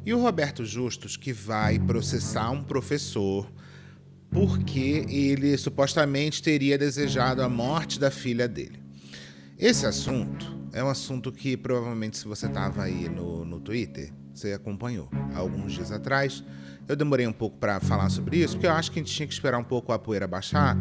E o Roberto Justus que vai processar um professor porque ele supostamente teria desejado a morte da filha dele. Esse assunto é um assunto que provavelmente, se você estava aí no Twitter, você acompanhou há alguns dias atrás. Eu demorei um pouco para falar sobre isso, porque eu acho que a gente tinha que esperar um pouco a poeira baixar,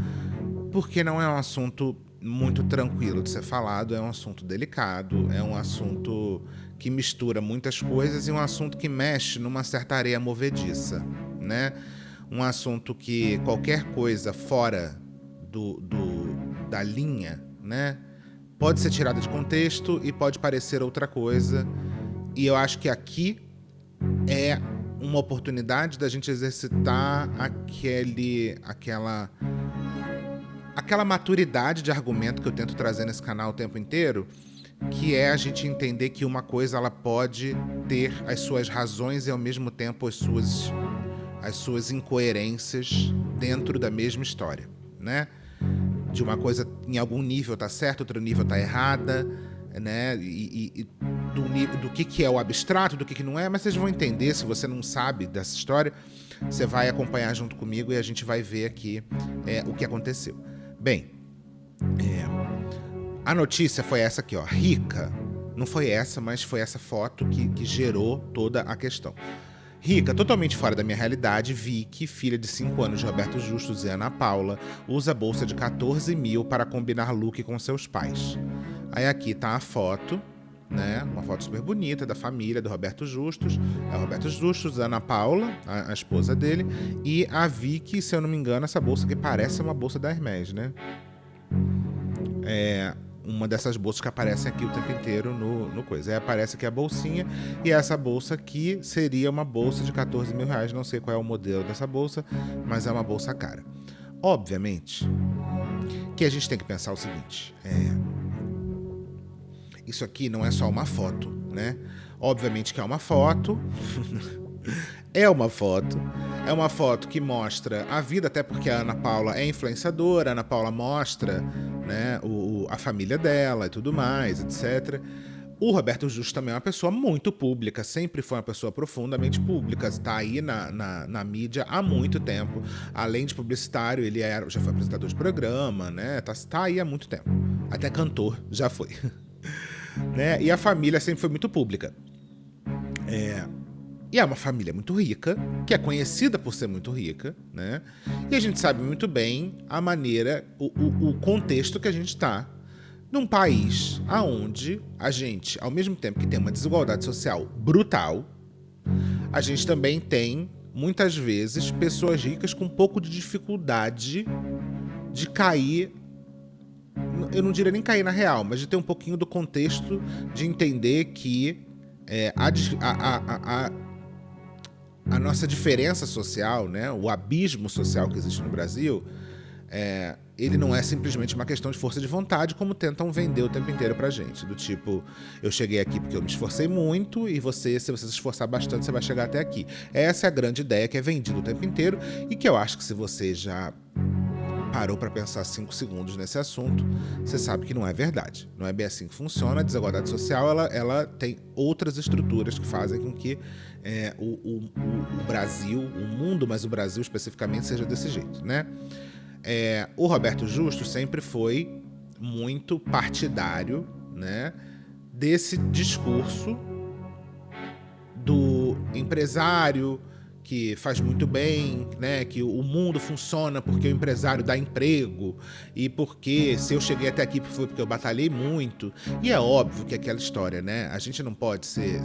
porque não é um assunto muito tranquilo de ser falado, é um assunto delicado, é um assunto que mistura muitas coisas e um assunto que mexe numa certa areia movediça, né? Um assunto que qualquer coisa fora da linha, né, pode ser tirada de contexto e pode parecer outra coisa. E eu acho que aqui é uma oportunidade da gente exercitar aquela maturidade de argumento que eu tento trazer nesse canal o tempo inteiro, que é a gente entender que uma coisa ela pode ter as suas razões e ao mesmo tempo as suas incoerências dentro da mesma história, né? De uma coisa em algum nível tá certo, outro nível tá errada, né? E do que é o abstrato, do que não é, mas vocês vão entender. Se você não sabe dessa história, você vai acompanhar junto comigo e a gente vai ver aqui o que aconteceu. Bem, a notícia foi essa aqui, ó. Rica. Não foi essa, mas foi essa foto que gerou toda a questão. Rica, totalmente fora da minha realidade, Vicky, filha de 5 anos de Roberto Justus e Ana Paula, usa bolsa de 14 mil para combinar look com seus pais. Aí aqui tá a foto, né? Uma foto super bonita da família do Roberto Justus. É o Roberto Justus, a Ana Paula, a esposa dele, e a Vicky, se eu não me engano, essa bolsa que parece uma bolsa da Hermès, né? Uma dessas bolsas que aparecem aqui o tempo inteiro no coisa. Aí aparece aqui a bolsinha, e essa bolsa aqui seria uma bolsa de 14 mil reais. Não sei qual é o modelo dessa bolsa, mas é uma bolsa cara. Obviamente que a gente tem que pensar o seguinte: isso aqui não é só uma foto, né? Obviamente que é uma foto. É uma foto que mostra a vida, até porque a Ana Paula é influenciadora, a Ana Paula mostra, né, a família dela e tudo mais, etc. O Roberto Justus também é uma pessoa muito pública, sempre foi uma pessoa profundamente pública, está aí na mídia há muito tempo. Além de publicitário, ele já foi apresentador de programa, né? Tá aí há muito tempo. Até cantor já foi. Né? E a família sempre foi muito pública. E é uma família muito rica, que é conhecida por ser muito rica, né? E a gente sabe muito bem a maneira, o contexto que a gente está. Num país onde a gente, ao mesmo tempo que tem uma desigualdade social brutal, a gente também tem, muitas vezes, pessoas ricas com um pouco de dificuldade de cair. Eu não diria nem cair na real, mas de ter um pouquinho do contexto, de entender que a nossa diferença social, né, o abismo social que existe no Brasil, ele não é simplesmente uma questão de força de vontade, como tentam vender o tempo inteiro pra gente. Do tipo, eu cheguei aqui porque eu me esforcei muito, e você, se você se esforçar bastante, você vai chegar até aqui. Essa é a grande ideia que é vendida o tempo inteiro, e que eu acho que, se você já parou para pensar 5 segundos nesse assunto, você sabe que não é verdade. Não é bem assim que funciona. A desigualdade social ela tem outras estruturas que fazem com que o Brasil, o mundo, mas o Brasil especificamente, seja desse jeito, né? O Roberto Justus sempre foi muito partidário, né, desse discurso do empresário que faz muito bem, né, que o mundo funciona porque o empresário dá emprego, e porque se eu cheguei até aqui foi porque eu batalhei muito. E é óbvio que aquela história, né, a gente não pode ser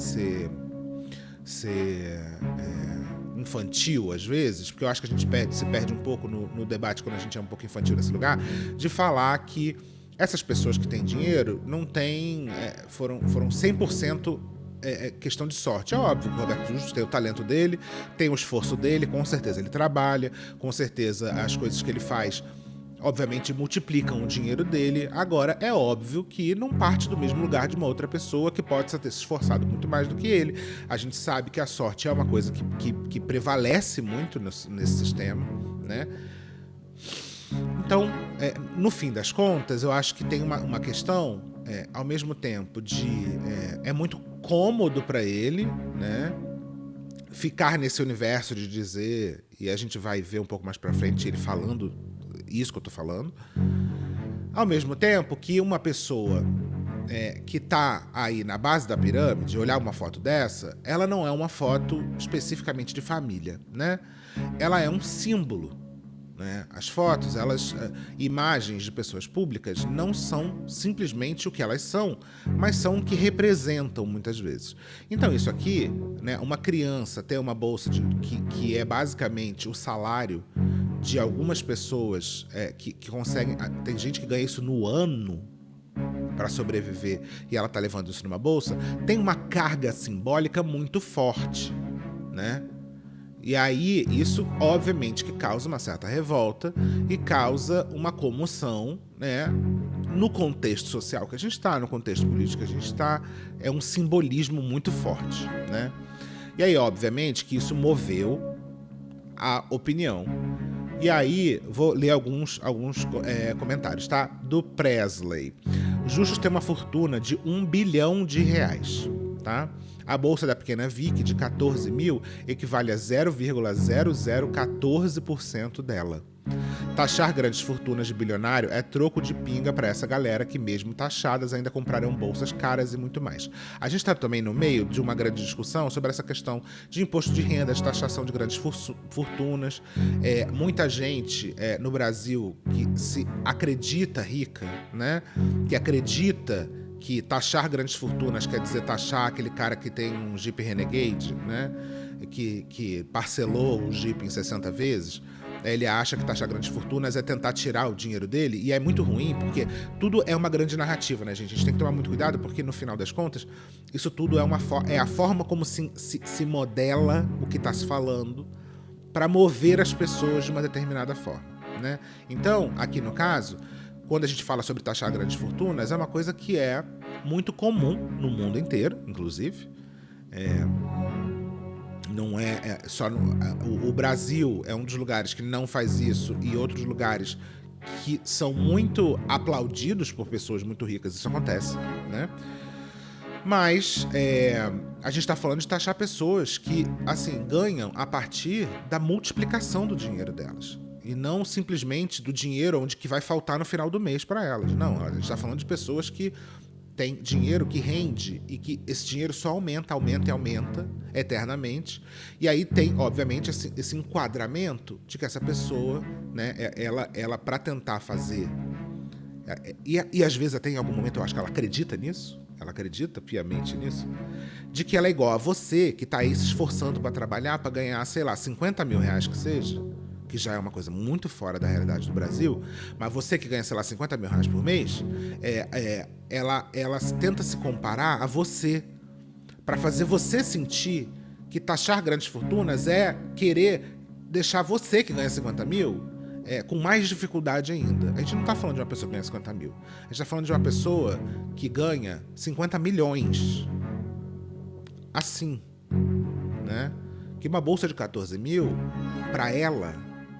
infantil às vezes, porque eu acho que a gente se perde um pouco no debate quando a gente é um pouco infantil nesse lugar, de falar que essas pessoas que têm dinheiro não têm, foram 100% questão de sorte. É óbvio que o Roberto Justus tem o talento dele, tem o esforço dele, com certeza ele trabalha, com certeza as coisas que ele faz, obviamente, multiplicam o dinheiro dele. Agora, é óbvio que não parte do mesmo lugar de uma outra pessoa que pode ter se esforçado muito mais do que ele. A gente sabe que a sorte é uma coisa que prevalece muito nesse sistema, né? Então, no fim das contas, eu acho que tem uma questão, ao mesmo tempo, de... é muito cômodo para ele, né? ficar nesse universo de dizer, e a gente vai ver um pouco mais pra frente ele falando isso que eu tô falando, ao mesmo tempo que uma pessoa que tá aí na base da pirâmide, olhar uma foto dessa, ela não é uma foto especificamente de família, né? Ela é um símbolo, né? As fotos, imagens de pessoas públicas não são simplesmente o que elas são, mas são o que representam muitas vezes. Então isso aqui, né, uma criança ter uma bolsa que é basicamente o salário de algumas pessoas que conseguem... Tem gente que ganha isso no ano para sobreviver e ela tá levando isso numa bolsa, tem uma carga simbólica muito forte, né? E aí, isso obviamente que causa uma certa revolta e causa uma comoção, né? No contexto social que a gente está, no contexto político que a gente está, é um simbolismo muito forte, né? E aí, obviamente, que isso moveu a opinião. E aí, vou ler alguns comentários, tá? Do Presley. Justus tem uma fortuna de R$1 bilhão, tá? A bolsa da pequena Vicky, de 14 mil, equivale a 0,0014% dela. Taxar grandes fortunas de bilionário é troco de pinga para essa galera que, mesmo taxadas, ainda comprarão bolsas caras e muito mais. A gente está também no meio de uma grande discussão sobre essa questão de imposto de renda, de taxação de grandes fortunas. Muita gente no Brasil que se acredita rica, né? Que acredita que taxar grandes fortunas quer dizer taxar aquele cara que tem um Jeep Renegade, né? Que parcelou o Jeep em 60 vezes. Ele acha que taxar grandes fortunas é tentar tirar o dinheiro dele, e é muito ruim, porque tudo é uma grande narrativa, né, gente? A gente tem que tomar muito cuidado, porque no final das contas, isso tudo é a forma como se modela o que está se falando para mover as pessoas de uma determinada forma, né? Então, aqui no caso, quando a gente fala sobre taxar grandes fortunas, é uma coisa que é muito comum no mundo inteiro, inclusive. Não só o Brasil é um dos lugares que não faz isso, e outros lugares que são muito aplaudidos por pessoas muito ricas, isso acontece, né? Mas a gente está falando de taxar pessoas que, assim, ganham a partir da multiplicação do dinheiro delas. E não simplesmente do dinheiro que vai faltar no final do mês para elas. Não, a gente está falando de pessoas que tem dinheiro que rende e que esse dinheiro só aumenta eternamente. E aí tem, obviamente, esse enquadramento de que essa pessoa, né, ela para tentar fazer... E às vezes até em algum momento eu acho que ela acredita nisso, ela acredita piamente nisso, de que ela é igual a você, que tá aí se esforçando para trabalhar, para ganhar, sei lá, 50 mil reais que seja, que já é uma coisa muito fora da realidade do Brasil, mas você que ganha, sei lá, 50 mil reais por mês, ela tenta se comparar a você, para fazer você sentir que taxar grandes fortunas é querer deixar você que ganha 50 mil com mais dificuldade ainda. A gente não tá falando de uma pessoa que ganha 50 mil, a gente tá falando de uma pessoa que ganha 50 milhões. Assim, né? Que uma bolsa de 14 mil, para ela,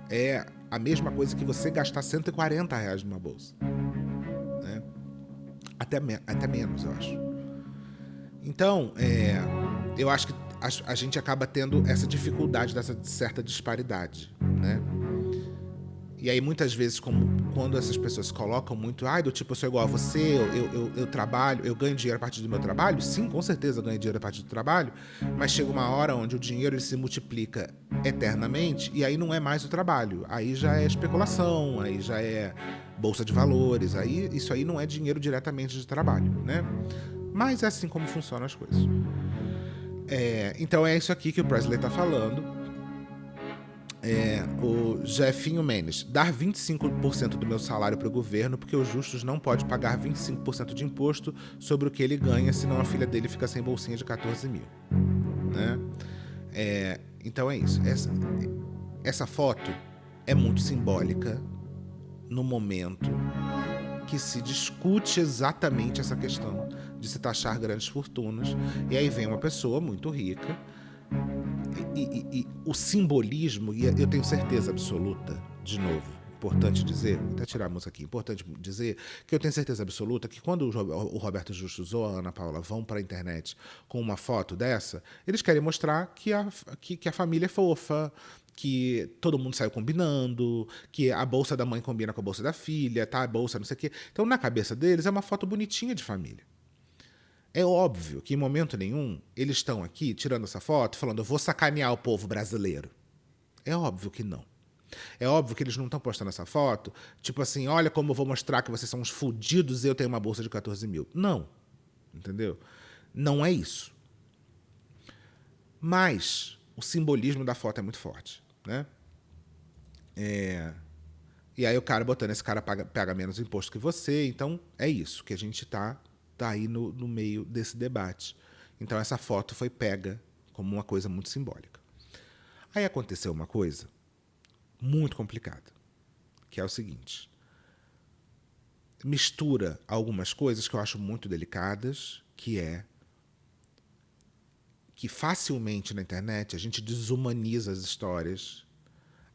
é a mesma coisa que você gastar 140 reais numa bolsa, né? Até menos, eu acho. Então, eu acho que a gente acaba tendo essa dificuldade dessa certa disparidade, né? E aí, muitas vezes, quando essas pessoas colocam muito, do tipo, eu sou igual a você, eu trabalho, eu ganho dinheiro a partir do meu trabalho. Sim, com certeza eu ganho dinheiro a partir do trabalho, mas chega uma hora onde o dinheiro ele se multiplica eternamente e aí não é mais o trabalho. Aí já é especulação, aí já é bolsa de valores, aí isso aí não é dinheiro diretamente de trabalho, né? Mas é assim como funcionam as coisas. Então é isso aqui que o Presley tá falando. O Jefinho Menes, dar 25% do meu salário para o governo porque o Justus não pode pagar 25% de imposto sobre o que ele ganha, senão a filha dele fica sem bolsinha de 14 mil, né? Então é isso. Essa foto é muito simbólica no momento que se discute exatamente essa questão de se taxar grandes fortunas, e aí vem uma pessoa muito rica. E o simbolismo, e eu tenho certeza absoluta, de novo, importante dizer, vou até tirar a música aqui, importante dizer que eu tenho certeza absoluta que quando o Roberto Justus ou a Ana Paula vão para a internet com uma foto dessa, eles querem mostrar que a família é fofa, que todo mundo saiu combinando, que a bolsa da mãe combina com a bolsa da filha, tá? A bolsa não sei o quê. Então, na cabeça deles, é uma foto bonitinha de família. É óbvio que em momento nenhum eles estão aqui tirando essa foto falando eu vou sacanear o povo brasileiro. É óbvio que não. É óbvio que eles não estão postando essa foto, tipo assim, olha como eu vou mostrar que vocês são uns fudidos e eu tenho uma bolsa de 14 mil. Não. Entendeu? Não é isso. Mas o simbolismo da foto é muito forte, né? E aí o cara botando, esse cara pega menos imposto que você, então é isso que a gente tá aí no meio desse debate. Então essa foto foi pega como uma coisa muito simbólica. Aí aconteceu uma coisa muito complicada, que é o seguinte. Mistura algumas coisas que eu acho muito delicadas, que é que facilmente na internet a gente desumaniza as histórias,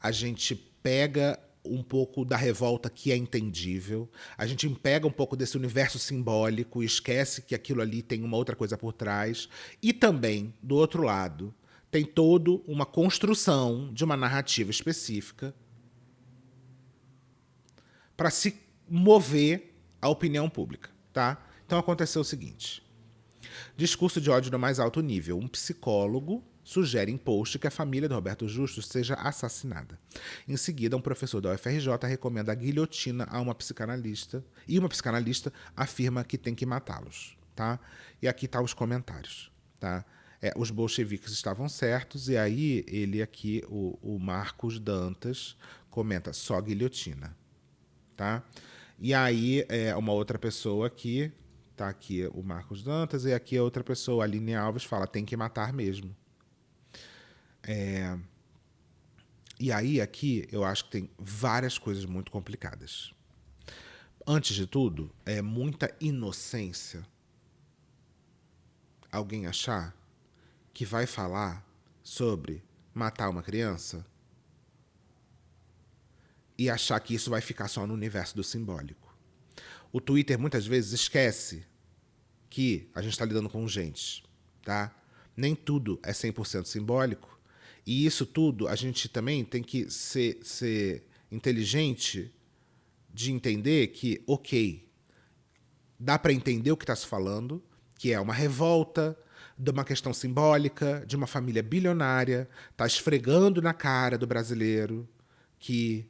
a gente pega um pouco da revolta que é entendível, a gente pega um pouco desse universo simbólico e esquece que aquilo ali tem uma outra coisa por trás, e também, do outro lado, tem toda uma construção de uma narrativa específica para se mover a opinião pública, tá? Então aconteceu o seguinte. Discurso de ódio no mais alto nível. Um psicólogo sugere em post que a família do Roberto Justus seja assassinada. Em seguida, um professor da UFRJ recomenda a guilhotina a uma psicanalista e uma psicanalista afirma que tem que matá-los, tá? E aqui tá os comentários, tá? Os bolcheviques estavam certos e aí ele aqui, o Marcos Dantas, comenta só guilhotina, tá? E aí uma outra pessoa aqui, tá aqui o Marcos Dantas, e aqui a outra pessoa, a Aline Alves, fala, tem que matar mesmo. E aí aqui eu acho que tem várias coisas muito complicadas. Antes de tudo, é muita inocência alguém achar que vai falar sobre matar uma criança e achar que isso vai ficar só no universo do simbólico. O Twitter muitas vezes esquece que a gente está lidando com gente, tá? Nem tudo é 100% simbólico. E isso tudo a gente também tem que ser inteligente de entender que, ok, dá para entender o que está se falando, que é uma revolta de uma questão simbólica, de uma família bilionária, tá esfregando na cara do brasileiro que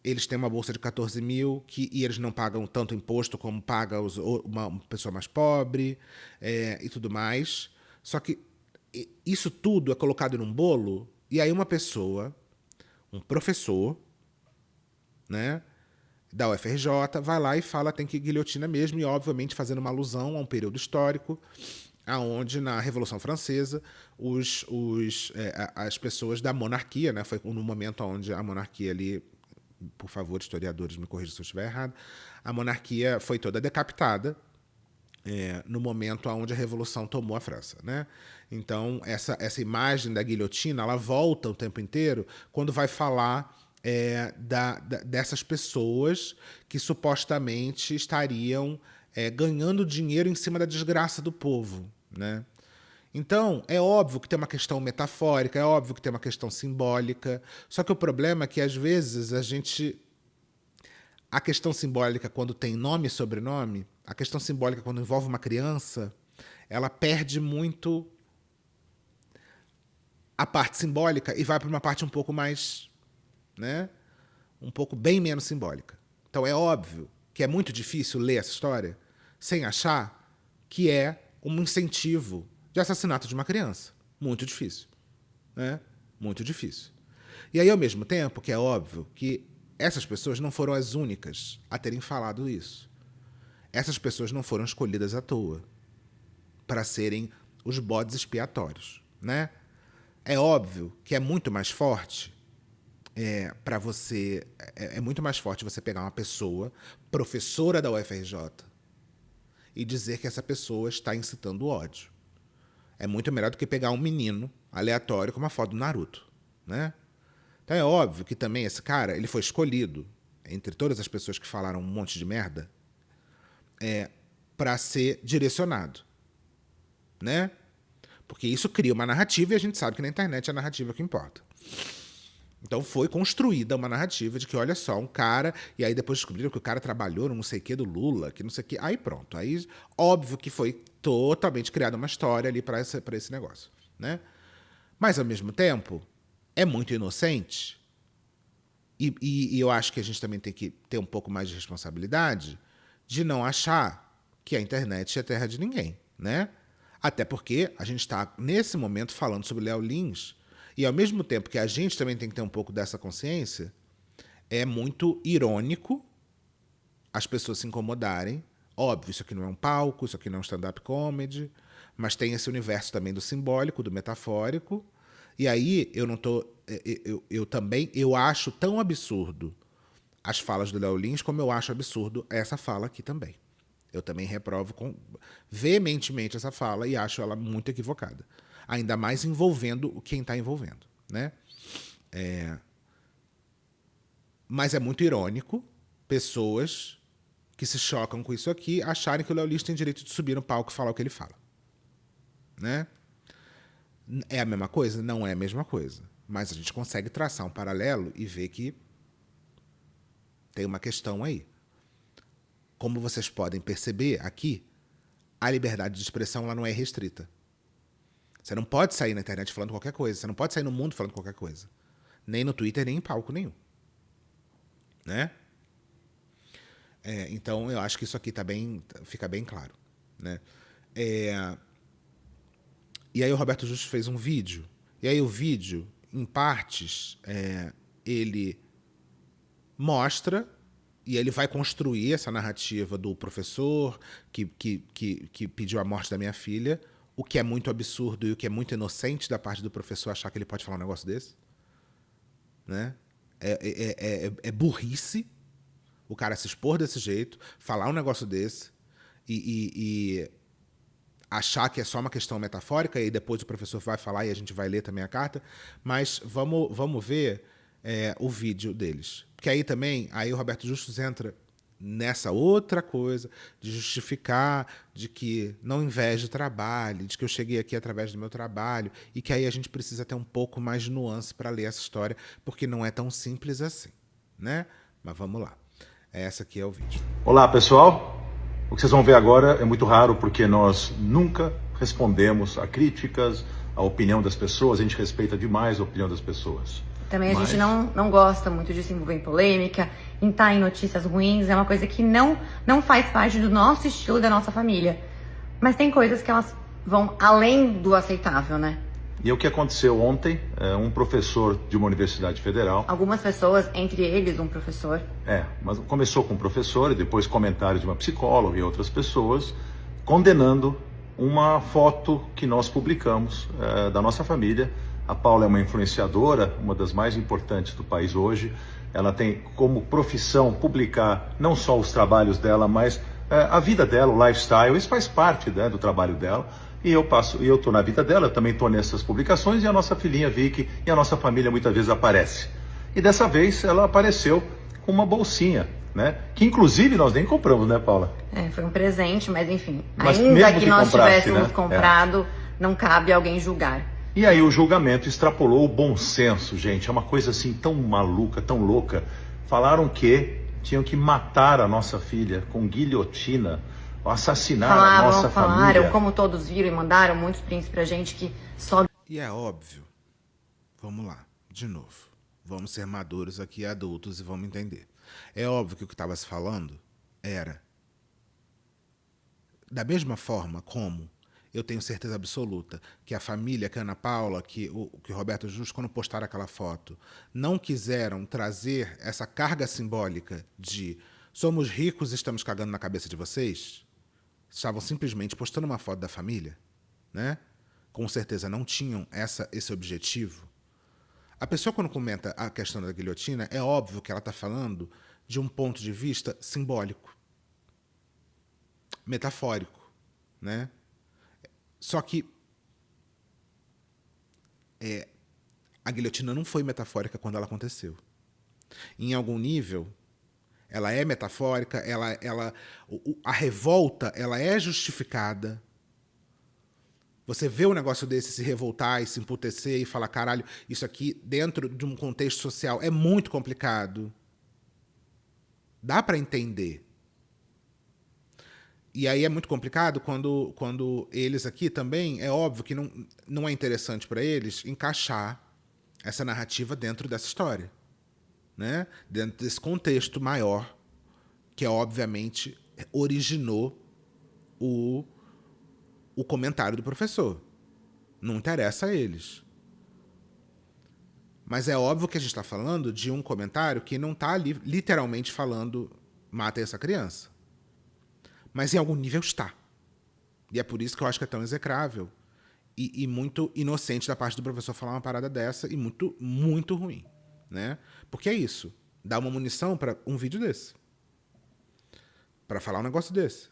eles têm uma bolsa de 14 mil e eles não pagam tanto imposto como paga uma pessoa mais pobre e tudo mais. Só que isso tudo é colocado num bolo e aí uma pessoa, um professor, né, da UFRJ, vai lá e fala tem que guilhotina mesmo e obviamente fazendo uma alusão a um período histórico aonde na Revolução Francesa as pessoas da monarquia, né, foi no momento onde a monarquia ali, por favor, historiadores, me corrijam se eu estiver errado, a monarquia foi toda decapitada no momento onde a Revolução tomou a França, né? Então, essa imagem da guilhotina, ela volta o tempo inteiro quando vai falar dessas pessoas que supostamente estariam ganhando dinheiro em cima da desgraça do povo, né? Então, é óbvio que tem uma questão metafórica, é óbvio que tem uma questão simbólica, só que o problema é que, às vezes, a questão simbólica, quando tem nome e sobrenome, a questão simbólica, quando envolve uma criança, ela perde muito a parte simbólica e vai para uma parte um pouco mais, né? Um pouco bem menos simbólica. Então, é óbvio que é muito difícil ler essa história sem achar que é um incentivo de assassinato de uma criança. Muito difícil, né? Muito difícil. E aí, ao mesmo tempo, que é óbvio que essas pessoas não foram as únicas a terem falado isso. Essas pessoas não foram escolhidas à toa para serem os bodes expiatórios, né? É óbvio que é muito mais forte para você... É muito mais forte você pegar uma pessoa, professora da UFRJ, e dizer que essa pessoa está incitando ódio. É muito melhor do que pegar um menino aleatório com uma foto do Naruto, né? Então é óbvio que também esse cara ele foi escolhido entre todas as pessoas que falaram um monte de merda, para ser direcionado, né? Porque isso cria uma narrativa e a gente sabe que na internet é a narrativa que importa. Então foi construída uma narrativa de que, olha só, um cara... E aí depois descobriram que o cara trabalhou no não sei o que do Lula, que não sei o que... Aí pronto. Aí óbvio que foi totalmente criada uma história ali para esse negócio, né? Mas, ao mesmo tempo, é muito inocente. E eu acho que a gente também tem que ter um pouco mais de responsabilidade de não achar que a internet é terra de ninguém, né? Até porque a gente está, nesse momento, falando sobre Léo Lins, e ao mesmo tempo que a gente também tem que ter um pouco dessa consciência, é muito irônico as pessoas se incomodarem. Óbvio, isso aqui não é um palco, isso aqui não é um stand-up comedy, mas tem esse universo também do simbólico, do metafórico. E aí eu não tô... Eu também eu acho tão absurdo as falas do Léo Lins como eu acho absurdo essa fala aqui também. Eu também reprovo veementemente essa fala e acho ela muito equivocada. Ainda mais envolvendo quem está envolvendo, né? Mas é muito irônico pessoas que se chocam com isso aqui acharem que o Léo Lins tem direito de subir no palco e falar o que ele fala, né? É a mesma coisa? Não é a mesma coisa. Mas a gente consegue traçar um paralelo e ver que tem uma questão aí. Como vocês podem perceber aqui, a liberdade de expressão ela não é restrita. Você não pode sair na internet falando qualquer coisa. Você não pode sair no mundo falando qualquer coisa. Nem no Twitter, nem em palco nenhum. Né? Então, eu acho que isso aqui fica bem claro. Né? E aí o Roberto Justo fez um vídeo. E aí o vídeo, em partes, ele mostra e ele vai construir essa narrativa do professor que pediu a morte da minha filha, o que é muito absurdo e o que é muito inocente da parte do professor achar que ele pode falar um negócio desse. Né? É burrice o cara se expor desse jeito, falar um negócio desse e achar que é só uma questão metafórica e depois o professor vai falar e a gente vai ler também a carta. Mas vamos ver o vídeo deles. Porque aí também, aí o Roberto Justus entra nessa outra coisa de justificar de que não inveja trabalho, de que eu cheguei aqui através do meu trabalho e que aí a gente precisa ter um pouco mais de nuance para ler essa história, porque não é tão simples assim, né? Mas vamos lá. Essa aqui é o vídeo. Olá, pessoal. O que vocês vão ver agora é muito raro porque nós nunca respondemos a críticas, a opinião das pessoas, a gente respeita demais a opinião das pessoas. Também a gente não gosta muito de se envolver em polêmica, em estar em notícias ruins, é uma coisa que não faz parte do nosso estilo, da nossa família. Mas tem coisas que elas vão além do aceitável, né? E o que aconteceu ontem, um professor de uma universidade federal... Algumas pessoas, entre eles um professor... mas começou com um professor e depois comentários de uma psicóloga e outras pessoas condenando uma foto que nós publicamos da nossa família. A Paula é uma influenciadora, uma das mais importantes do país hoje. Ela tem como profissão publicar não só os trabalhos dela, mas a vida dela, o lifestyle. Isso faz parte, né, do trabalho dela. E eu estou na vida dela, eu também estou nessas publicações, e a nossa filhinha Vicky e a nossa família muitas vezes aparece. E dessa vez ela apareceu com uma bolsinha, né? Que inclusive nós nem compramos, né, Paula? Foi um presente, mas enfim, mas ainda que nós tivéssemos né? comprado, não cabe alguém julgar. E aí o julgamento extrapolou o bom senso, gente. É uma coisa assim tão maluca, tão louca. Falaram que tinham que matar a nossa filha com guilhotina, assassinar a nossa família. Falaram, como todos viram e mandaram muitos prints pra gente que só... E é óbvio, vamos lá, de novo. Vamos ser maduros aqui, adultos, e vamos entender. É óbvio que o que estava se falando era... Da mesma forma como eu tenho certeza absoluta que a família, que a Ana Paula, que o Roberto Justo, quando postaram aquela foto, não quiseram trazer essa carga simbólica de somos ricos e estamos cagando na cabeça de vocês... Estavam simplesmente postando uma foto da família, né? Com certeza não tinham esse objetivo. A pessoa, quando comenta a questão da guilhotina, é óbvio que ela está falando de um ponto de vista simbólico, metafórico, né? Só que a guilhotina não foi metafórica quando ela aconteceu. Em algum nível, ela é metafórica, a revolta ela é justificada. Você vê um negócio desse se revoltar e se emputecer e falar, caralho, isso aqui dentro de um contexto social é muito complicado. Dá para entender. E aí é muito complicado quando eles aqui também, é óbvio que não é interessante para eles encaixar essa narrativa dentro dessa história, né? Dentro desse contexto maior, que obviamente originou o comentário do professor. Não interessa a eles. Mas é óbvio que a gente está falando de um comentário que não está literalmente falando matem essa criança. Mas em algum nível está. E é por isso que eu acho que é tão execrável e muito inocente da parte do professor falar uma parada dessa e muito, muito ruim, né? Porque é isso. Dá uma munição para um vídeo desse. Para falar um negócio desse.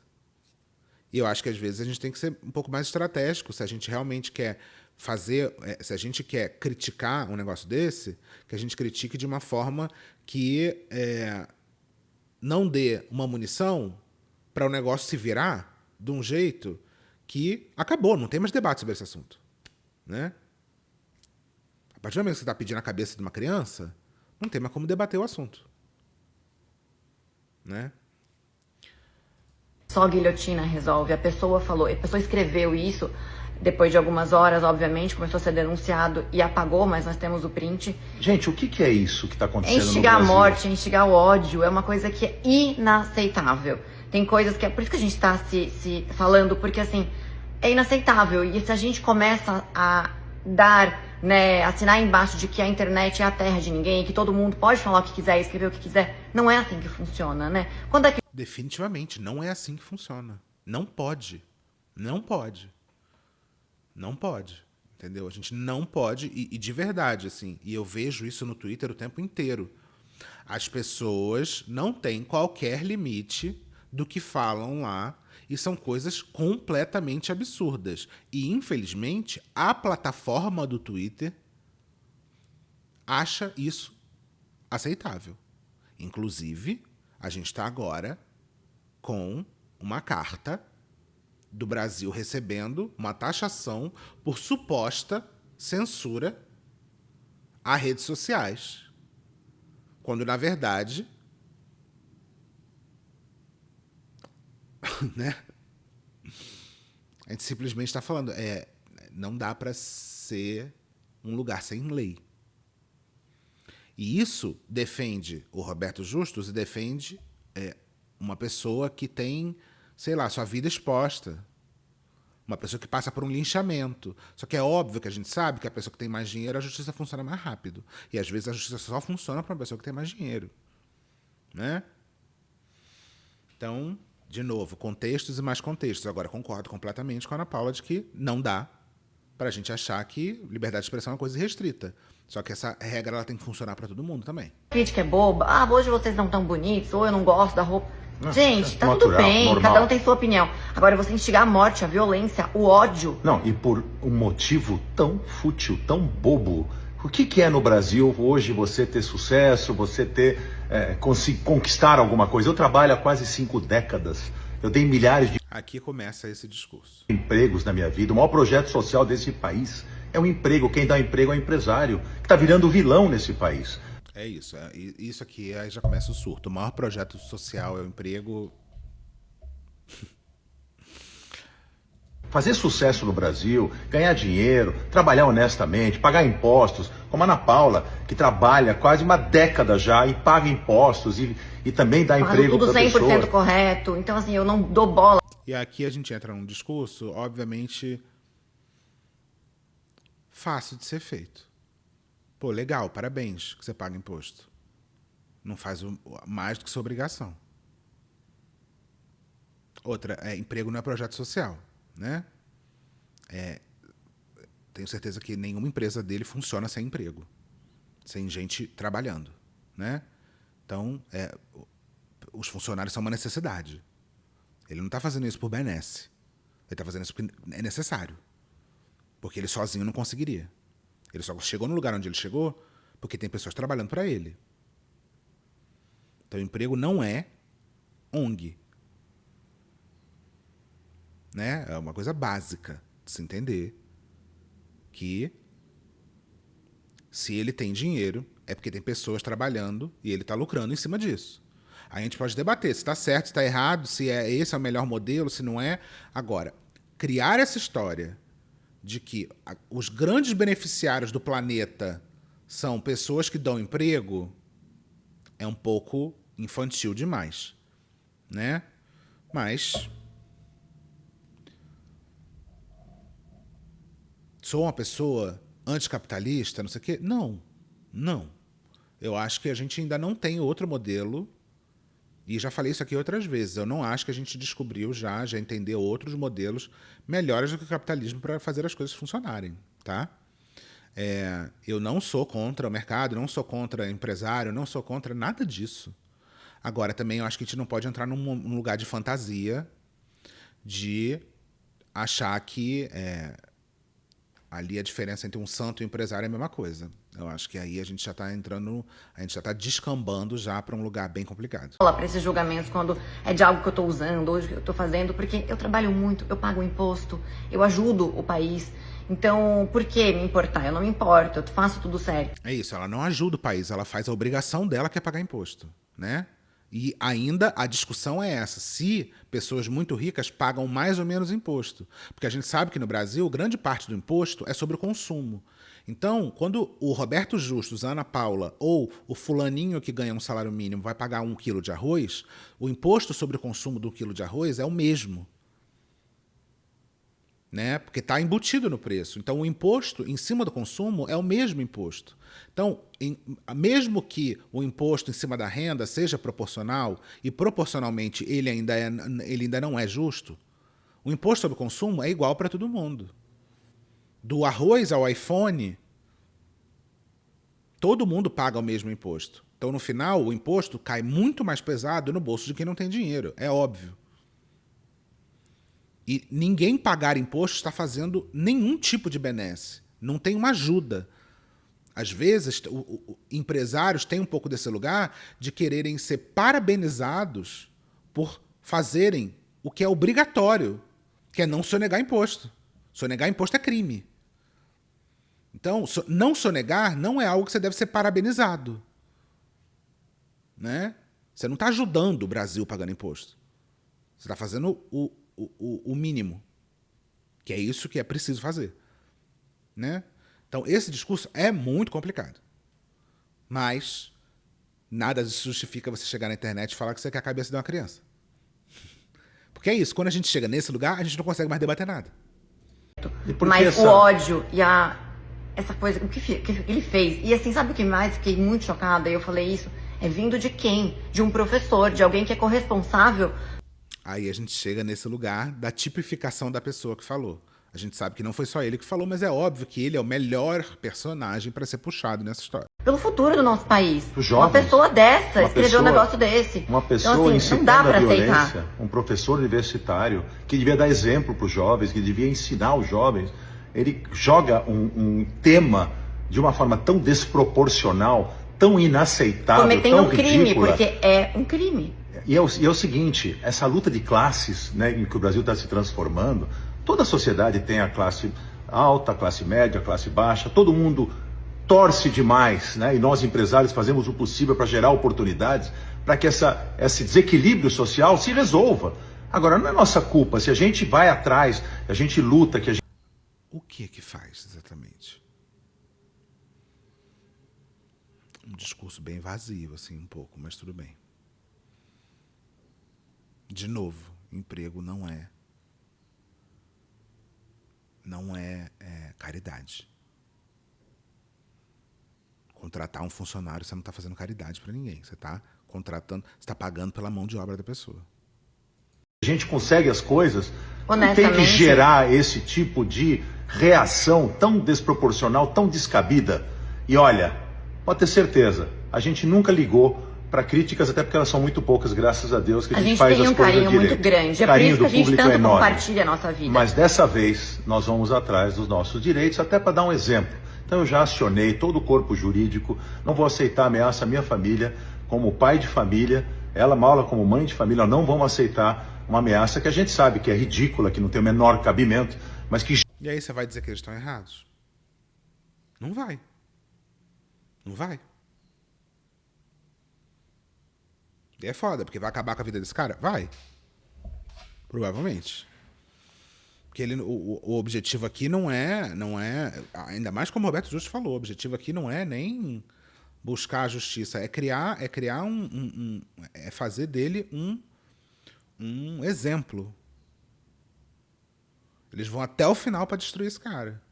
E eu acho que às vezes a gente tem que ser um pouco mais estratégico se a gente realmente quer se a gente quer criticar um negócio desse, que a gente critique de uma forma que não dê uma munição para o negócio se virar de um jeito que acabou, não tem mais debate sobre esse assunto, né? A partir do momento que você está pedindo a cabeça de uma criança, não tem mais como debater o assunto, né? Só a guilhotina resolve. A pessoa escreveu isso, depois de algumas horas, obviamente, começou a ser denunciado e apagou, mas nós temos o print. Gente, o que é isso que está acontecendo no Brasil? Instigar a morte, instigar o ódio é uma coisa que é inaceitável. Tem coisas que é por isso que a gente está se falando, porque assim, é inaceitável. E se a gente começa a dar, né, assinar embaixo de que a internet é a terra de ninguém, que todo mundo pode falar o que quiser, escrever o que quiser, não é assim que funciona, né? Quando é que... Definitivamente, não é assim que funciona. Não pode. Não pode. Não pode. Entendeu? A gente não pode, e de verdade, assim, e eu vejo isso no Twitter o tempo inteiro. As pessoas não têm qualquer limite do que falam lá, e são coisas completamente absurdas. E, infelizmente, a plataforma do Twitter acha isso aceitável. Inclusive, a gente está agora com uma carta do Brasil recebendo uma taxação por suposta censura a redes sociais. Quando, na verdade, né? A gente simplesmente está falando, não dá para ser um lugar sem lei. E isso defende o Roberto Justus e defende uma pessoa que tem, sei lá, sua vida exposta. Uma pessoa que passa por um linchamento. Só que é óbvio que a gente sabe que a pessoa que tem mais dinheiro, a justiça funciona mais rápido. E às vezes a justiça só funciona para uma pessoa que tem mais dinheiro, né? Então, de novo, contextos e mais contextos. Agora, concordo completamente com a Ana Paula de que não dá para a gente achar que liberdade de expressão é uma coisa restrita. Só que essa regra ela tem que funcionar para todo mundo também. A crítica é boba. Ah, hoje vocês não estão bonitos, ou eu não gosto da roupa. Não, gente, tá natural, tudo bem, normal. cada um tem sua opinião. Agora, você instigar a morte, a violência, o ódio... Não, e por um motivo tão fútil, tão bobo. O que é no Brasil hoje você ter sucesso, você ter conquistar alguma coisa? Eu trabalho há quase 5 décadas. Eu dei milhares de Aqui começa esse discurso. empregos na minha vida. O maior projeto social desse país é o emprego. Quem dá emprego é o empresário, que está virando vilão nesse país. É isso. Isso aqui aí já começa o surto. O maior projeto social é o emprego. Fazer sucesso no Brasil, ganhar dinheiro, trabalhar honestamente, pagar impostos, como a Ana Paula, que trabalha quase uma década já e paga impostos e também dá emprego para tudo 100% pessoas. correto. Então, assim, eu não dou bola. E aqui a gente entra num discurso, obviamente, fácil de ser feito. Pô, legal, parabéns que você paga imposto. Não faz mais do que sua obrigação. Outra, emprego não é projeto social, né? Tenho certeza que nenhuma empresa dele funciona sem emprego, sem gente trabalhando, né? Então, os funcionários são uma necessidade. Ele não está fazendo isso por benesse. Ele está fazendo isso porque é necessário. Porque ele sozinho não conseguiria. Ele só chegou no lugar onde ele chegou porque tem pessoas trabalhando para ele. Então, emprego não é ONG. Né? É uma coisa básica de se entender que se ele tem dinheiro, é porque tem pessoas trabalhando e ele está lucrando em cima disso. A gente pode debater se está certo, se está errado, se esse é o melhor modelo, se não é. Agora, criar essa história de que os grandes beneficiários do planeta são pessoas que dão emprego é um pouco infantil demais, né? Mas sou uma pessoa anticapitalista, não sei o quê? Não. Eu acho que a gente ainda não tem outro modelo, e já falei isso aqui outras vezes, eu não acho que a gente descobriu já entendeu outros modelos melhores do que o capitalismo para fazer as coisas funcionarem, tá? Eu não sou contra o mercado, não sou contra empresário, não sou contra nada disso. Agora, também eu acho que a gente não pode entrar num lugar de fantasia de achar que ali a diferença entre um santo e um empresário é a mesma coisa. Eu acho que aí a gente já está descambando já para um lugar bem complicado. Falar para esses julgamentos quando é de algo que eu estou usando, hoje que eu estou fazendo, porque eu trabalho muito, eu pago imposto, eu ajudo o país. Então, por que me importar? Eu não me importo, eu faço tudo certo. É isso, ela não ajuda o país, ela faz a obrigação dela, que é pagar imposto, né? E ainda a discussão é essa, se pessoas muito ricas pagam mais ou menos imposto. Porque a gente sabe que no Brasil, grande parte do imposto é sobre o consumo. Então, quando o Roberto Justus, a Ana Paula ou o fulaninho que ganha um salário mínimo vai pagar 1 quilo de arroz, o imposto sobre o consumo do quilo de arroz é o mesmo. Né? Porque está embutido no preço. Então, o imposto em cima do consumo é o mesmo imposto. Então, mesmo que o imposto em cima da renda seja proporcional, e proporcionalmente ele ainda não é justo, o imposto sobre o consumo é igual para todo mundo. Do arroz ao iPhone, todo mundo paga o mesmo imposto. Então, no final, o imposto cai muito mais pesado no bolso de quem não tem dinheiro. É óbvio. E ninguém pagar imposto está fazendo nenhum tipo de benesse. Não tem uma ajuda. Às vezes, empresários têm um pouco desse lugar de quererem ser parabenizados por fazerem o que é obrigatório, que é não sonegar imposto. Sonegar imposto é crime. Então, não sonegar não é algo que você deve ser parabenizado. Né? Você não está ajudando o Brasil pagando imposto. Você está fazendo o mínimo, que é isso que é preciso fazer. Né? Então, esse discurso é muito complicado. Mas nada justifica você chegar na internet e falar que você quer a cabeça de uma criança. Porque é isso, quando a gente chega nesse lugar, a gente não consegue mais debater nada. Mas o ódio e essa coisa, o que ele fez, e assim, sabe o que mais? Fiquei muito chocada, e eu falei isso, é vindo de quem? De um professor, de alguém que é corresponsável. Aí a gente chega nesse lugar da tipificação da pessoa que falou. A gente sabe que não foi só ele que falou, mas é óbvio que ele é o melhor personagem para ser puxado nessa história. Pelo futuro do nosso país. Jovens, uma pessoa dessa escreveu um negócio desse. Uma pessoa então, assim, incitando não dá pra a violência, aceitar. um professor universitário que devia dar exemplo para os jovens, que devia ensinar os jovens, ele joga um tema de uma forma tão desproporcional, tão inaceitável, cometendo tão um crime, ridícula. porque é um crime. E é o seguinte, essa luta de classes, né, em que o Brasil está se transformando, toda a sociedade tem a classe alta, a classe média, a classe baixa, todo mundo torce demais, né? E nós empresários fazemos o possível para gerar oportunidades para que esse desequilíbrio social se resolva. Agora, não é nossa culpa, se a gente vai atrás, a gente luta, que a gente... O que faz exatamente? Um discurso bem vazio, assim, um pouco, mas tudo bem. De novo, emprego não é caridade. Contratar um funcionário, você não está fazendo caridade para ninguém. Você está contratando, você está pagando pela mão de obra da pessoa. A gente consegue as coisas, não tem que Honestamente, gerar esse tipo de reação tão desproporcional, tão descabida. E olha, pode ter certeza, a gente nunca ligou para críticas, até porque elas são muito poucas, graças a Deus, que a gente faz tem as um coisas carinho direito. muito grande. É por Carinho isso que do a gente público é tanto enorme. compartilha a nossa vida. Mas dessa vez nós vamos atrás dos nossos direitos, até para dar um exemplo. Então eu já acionei todo o corpo jurídico, não vou aceitar ameaça à minha família, como pai de família, Maula como mãe de família, não vamos aceitar uma ameaça que a gente sabe que é ridícula, que não tem o menor cabimento, mas que... E aí você vai dizer que eles estão errados? Não vai. Não vai. E é foda, porque vai acabar com a vida desse cara? Vai. Provavelmente. Porque o objetivo aqui não é, ainda mais como o Roberto Justo falou, o objetivo aqui não é nem buscar a justiça, é criar é fazer dele um exemplo. Eles vão até o final para destruir esse cara.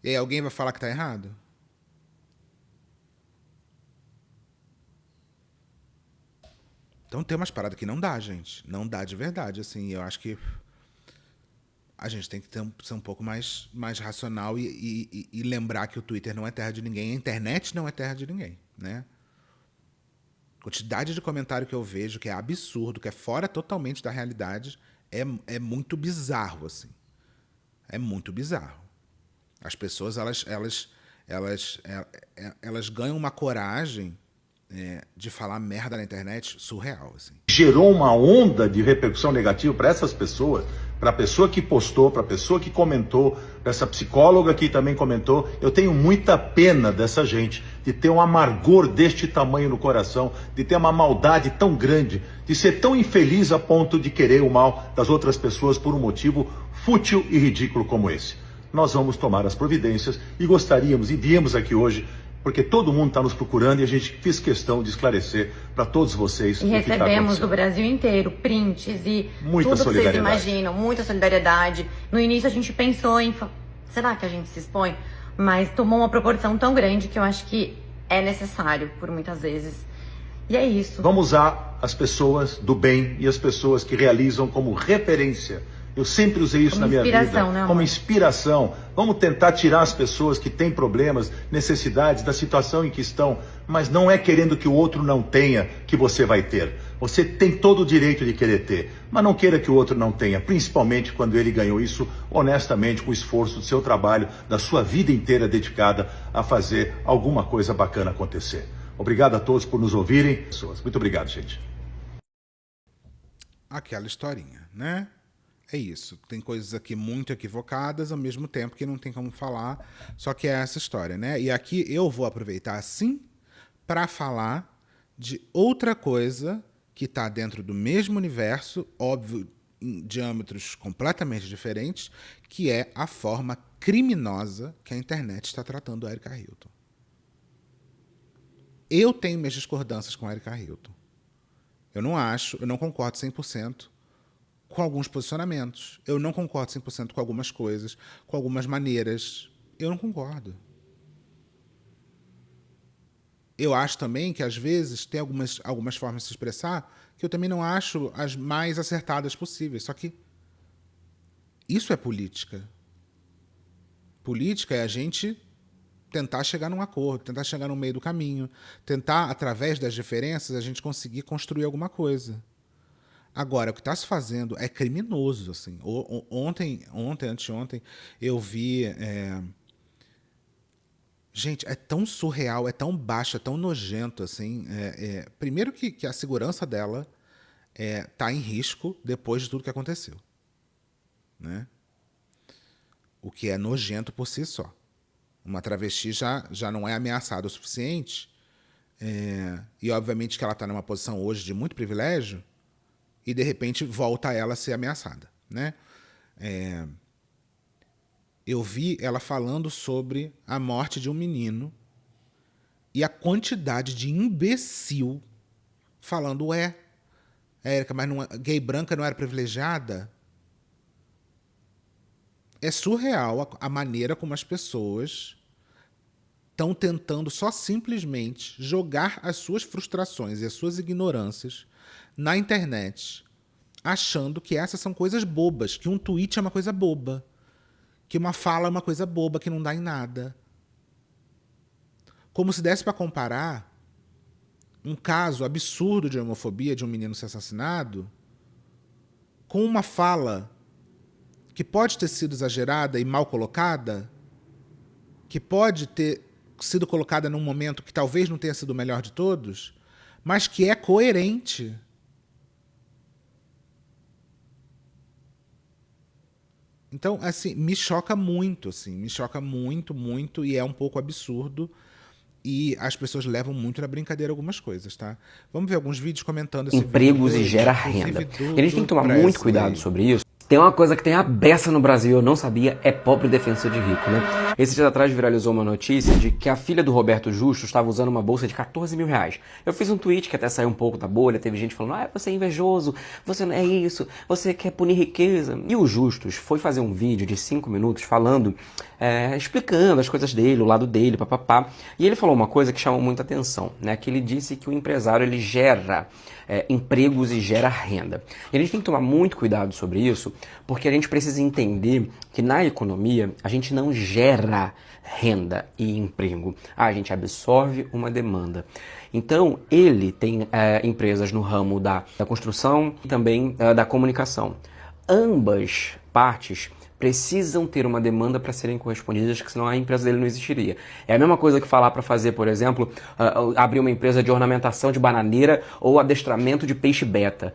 E aí alguém vai falar que tá errado? Então tem umas paradas que não dá, gente. Não dá de verdade, assim. Eu acho que a gente tem que ser um pouco mais racional e lembrar que o Twitter não é terra de ninguém, a internet não é terra de ninguém, né? A quantidade de comentário que eu vejo, que é absurdo, que é fora totalmente da realidade, é muito bizarro, assim. É muito bizarro. As pessoas, elas ganham uma coragem de falar merda na internet surreal, assim. Gerou uma onda de repercussão negativa para essas pessoas, para a pessoa que postou, para a pessoa que comentou, para essa psicóloga que também comentou. Eu tenho muita pena dessa gente, de ter um amargor deste tamanho no coração, de ter uma maldade tão grande, de ser tão infeliz a ponto de querer o mal das outras pessoas por um motivo fútil e ridículo como esse. Nós vamos tomar as providências e gostaríamos, e viemos aqui hoje, porque todo mundo está nos procurando e a gente fez questão de esclarecer para todos vocês e o que está acontecendo. E recebemos do Brasil inteiro prints e muita tudo que vocês imaginam, muita solidariedade. No início a gente pensou em, será que a gente se expõe? Mas tomou uma proporção tão grande que eu acho que é necessário por muitas vezes. E é isso. Vamos usar as pessoas do bem e as pessoas que realizam como referência. Eu sempre usei isso na minha vida, né, como inspiração. Vamos tentar tirar as pessoas que têm problemas, necessidades da situação em que estão, mas não é querendo que o outro não tenha que você vai ter. Você tem todo o direito de querer ter, mas não queira que o outro não tenha, principalmente quando ele ganhou isso honestamente, com o esforço do seu trabalho, da sua vida inteira dedicada a fazer alguma coisa bacana acontecer. Obrigado a todos por nos ouvirem. Muito obrigado, gente. Aquela historinha, né? É isso. Tem coisas aqui muito equivocadas, ao mesmo tempo que não tem como falar, só que é essa história, né? E aqui eu vou aproveitar, sim, para falar de outra coisa que está dentro do mesmo universo, óbvio, em diâmetros completamente diferentes, que é a forma criminosa que a internet está tratando a Erika Hilton. Eu tenho minhas discordâncias com a Erika Hilton. Eu não concordo 100% com alguns posicionamentos. Eu não concordo 100% com algumas coisas, com algumas maneiras. Eu não concordo. Eu acho também que, às vezes, tem algumas formas de se expressar que eu também não acho as mais acertadas possíveis. Só que isso é política. Política é a gente tentar chegar num acordo, tentar chegar no meio do caminho, tentar, através das diferenças, a gente conseguir construir alguma coisa. Agora, o que está se fazendo é criminoso, assim. Anteontem, eu vi... Gente, é tão surreal, é tão baixo, é tão nojento, assim. Primeiro que a segurança dela está em risco depois de tudo que aconteceu, né? O que é nojento por si só. Uma travesti já não é ameaçada o suficiente, e obviamente que ela está numa posição hoje de muito privilégio, e de repente volta a ela a ser ameaçada, né? Eu vi ela falando sobre a morte de um menino e a quantidade de imbecil falando, Érica, mas gay branca não era privilegiada? É surreal a maneira como as pessoas estão tentando só simplesmente jogar as suas frustrações e as suas ignorâncias na internet, achando que essas são coisas bobas, que um tweet é uma coisa boba, que uma fala é uma coisa boba, que não dá em nada. Como se desse para comparar um caso absurdo de homofobia de um menino ser assassinado com uma fala que pode ter sido exagerada e mal colocada, que pode ter sido colocada num momento que talvez não tenha sido o melhor de todos, mas que é coerente. Então, assim, me choca muito, muito, e é um pouco absurdo. E as pessoas levam muito na brincadeira algumas coisas, tá? Vamos ver alguns vídeos comentando esse empregos vídeo. E gera renda. E a gente tem que tomar muito cuidado sobre isso. Tem uma coisa que tem a beça no Brasil, eu não sabia, é pobre defensor de rico, né? Esses dias atrás viralizou uma notícia de que a filha do Roberto Justo estava usando uma bolsa de 14 mil reais. Eu fiz um tweet que até saiu um pouco da bolha, teve gente falando, você é invejoso, você não é isso, você quer punir riqueza. E o Justus foi fazer um vídeo de 5 minutos falando, explicando as coisas dele, o lado dele, papapá. E ele falou uma coisa que chamou muita atenção, né? Que ele disse que o empresário, ele gera empregos e gera renda. E a gente tem que tomar muito cuidado sobre isso, porque a gente precisa entender que na economia a gente não gera renda e emprego, a gente absorve uma demanda. Então ele tem empresas no ramo da construção e também da comunicação. Ambas partes precisam ter uma demanda para serem correspondidas, que senão a empresa dele não existiria. É a mesma coisa que falar para fazer, por exemplo, abrir uma empresa de ornamentação de bananeira ou adestramento de peixe beta.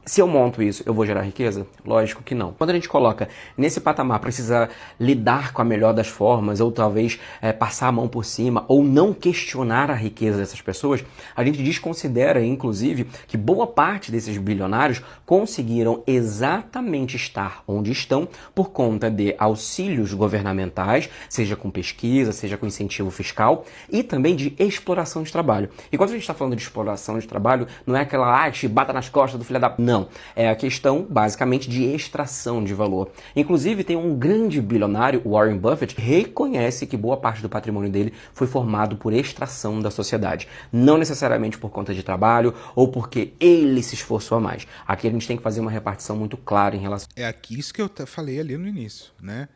Se eu monto isso, eu vou gerar riqueza? Lógico que não. Quando a gente coloca nesse patamar, precisa lidar com a melhor das formas, ou talvez passar a mão por cima, ou não questionar a riqueza dessas pessoas, a gente desconsidera, inclusive, que boa parte desses bilionários conseguiram exatamente estar onde estão por conta de auxílios governamentais, seja com pesquisa, seja com incentivo fiscal, e também de exploração de trabalho. E quando a gente está falando de exploração de trabalho, não é aquela, te bata nas costas do filho da... Não, é a questão, basicamente, de extração de valor. Inclusive, tem um grande bilionário, Warren Buffett, que reconhece que boa parte do patrimônio dele foi formado por extração da sociedade. Não necessariamente por conta de trabalho ou porque ele se esforçou a mais. Aqui a gente tem que fazer uma repartição muito clara em relação... É aqui isso que eu falei ali no início, né?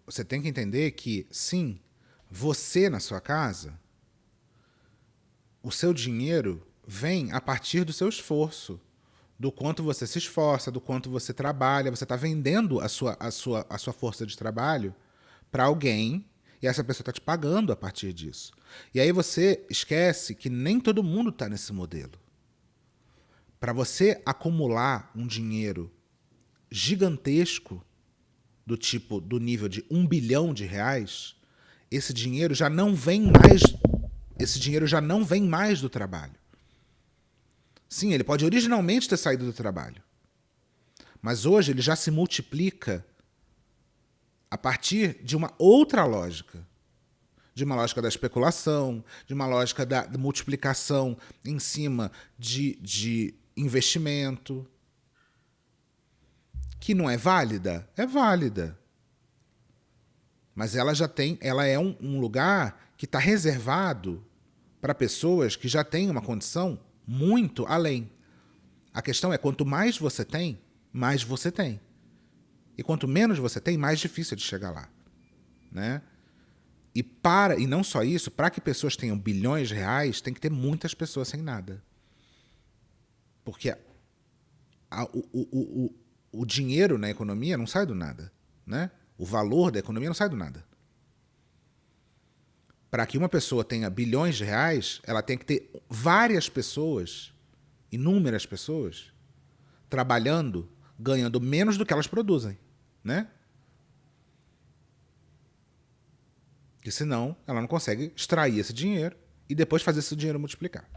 Você tem que entender que, sim, você na sua casa, o seu dinheiro vem a partir do seu esforço. Do quanto você se esforça, do quanto você trabalha, você está vendendo a sua força de trabalho para alguém e essa pessoa está te pagando a partir disso. E aí você esquece que nem todo mundo está nesse modelo. Para você acumular um dinheiro gigantesco, do nível de 1 bilhão de reais, esse dinheiro já não vem mais do trabalho. Sim, ele pode originalmente ter saído do trabalho, mas hoje ele já se multiplica a partir de uma outra lógica, de uma lógica da especulação, de uma lógica da multiplicação em cima de investimento, que não é válida? É válida, mas ela é um lugar que está reservado para pessoas que já têm uma condição muito além. A questão é, quanto mais você tem, mais você tem. E quanto menos você tem, mais difícil de chegar lá, né? E não só isso, para que pessoas tenham bilhões de reais, tem que ter muitas pessoas sem nada. Porque o dinheiro na economia não sai do nada, né? O valor da economia não sai do nada. Para que uma pessoa tenha bilhões de reais, ela tem que ter várias pessoas, inúmeras pessoas, trabalhando, ganhando menos do que elas produzem, né? Porque senão ela não consegue extrair esse dinheiro e depois fazer esse dinheiro multiplicar.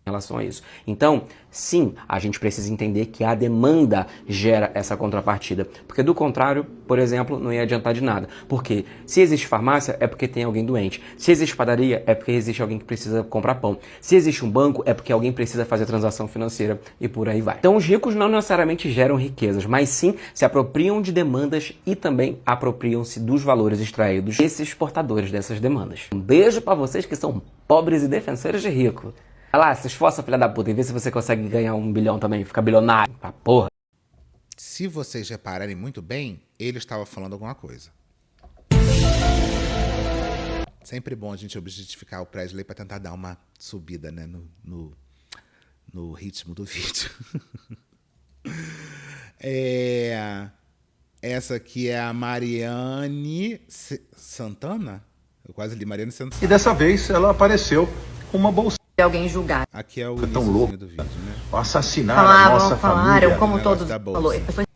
Em relação a isso. Então, sim, a gente precisa entender que a demanda gera essa contrapartida. Porque do contrário, por exemplo, não ia adiantar de nada. Porque se existe farmácia, é porque tem alguém doente. Se existe padaria, é porque existe alguém que precisa comprar pão. Se existe um banco, é porque alguém precisa fazer transação financeira e por aí vai. Então os ricos não necessariamente geram riquezas, mas sim se apropriam de demandas e também apropriam-se dos valores extraídos desses portadores dessas demandas. Um beijo pra vocês que são pobres e defensores de rico. Vai lá, se esforça, filha da puta, e vê se você consegue ganhar 1 bilhão também, ficar bilionário, pra porra. Se vocês repararem muito bem, ele estava falando alguma coisa. Sempre bom a gente objetificar o Presley para tentar dar uma subida, né, no ritmo do vídeo. Essa aqui é a Mariane Santana. Eu quase li Mariana Santos. E dessa vez ela apareceu com uma bolsa. Alguém julgar. Aqui é o tão louco do vídeo, né? Assassinar a nossa família. Como o todos negócio da falou, bolsa.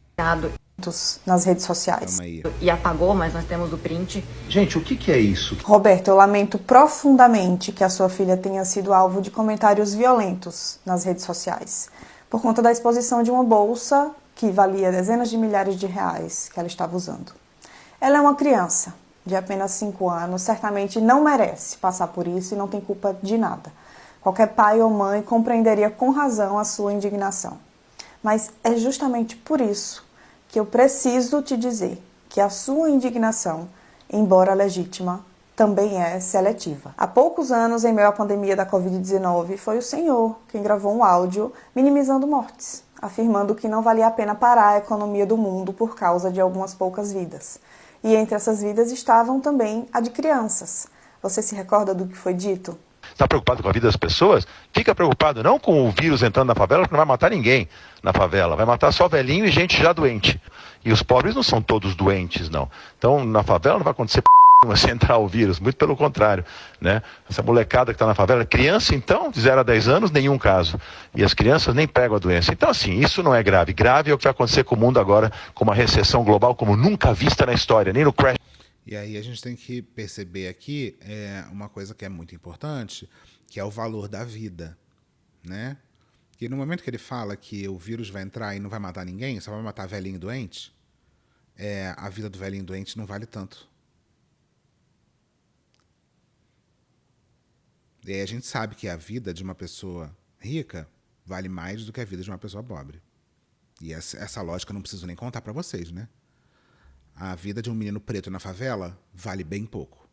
pessoas nas redes sociais. Calma aí. e apagou, mas nós temos o print. Gente, o que é isso? Roberto, eu lamento profundamente que a sua filha tenha sido alvo de comentários violentos nas redes sociais, por conta da exposição de uma bolsa que valia dezenas de milhares de reais que ela estava usando. Ela é uma criança de apenas 5 anos, certamente não merece passar por isso e não tem culpa de nada. Qualquer pai ou mãe compreenderia com razão a sua indignação. Mas é justamente por isso que eu preciso te dizer que a sua indignação, embora legítima, também é seletiva. Há poucos anos, em meio à pandemia da Covid-19, foi o senhor quem gravou um áudio minimizando mortes, afirmando que não valia a pena parar a economia do mundo por causa de algumas poucas vidas. E entre essas vidas estavam também a de crianças. Você se recorda do que foi dito? Está preocupado com a vida das pessoas? Fica preocupado não com o vírus entrando na favela, que não vai matar ninguém na favela. Vai matar só velhinho e gente já doente. E os pobres não são todos doentes, não. Então, na favela não vai acontecer se entrar o vírus, muito pelo contrário, né? Essa molecada que está na favela, criança então, de 0 a 10 anos, nenhum caso. E as crianças nem pegam a doença. Então assim, isso não é grave. Grave é o que vai acontecer com o mundo agora, com uma recessão global como nunca vista na história, nem no crash. E aí a gente tem que perceber aqui uma coisa que é muito importante, que é o valor da vida, né? Que no momento que ele fala que o vírus vai entrar e não vai matar ninguém, só vai matar velhinho doente, a vida do velhinho doente não vale tanto. E aí a gente sabe que a vida de uma pessoa rica vale mais do que a vida de uma pessoa pobre. E essa lógica eu não preciso nem contar para vocês, né? A vida de um menino preto na favela vale bem pouco.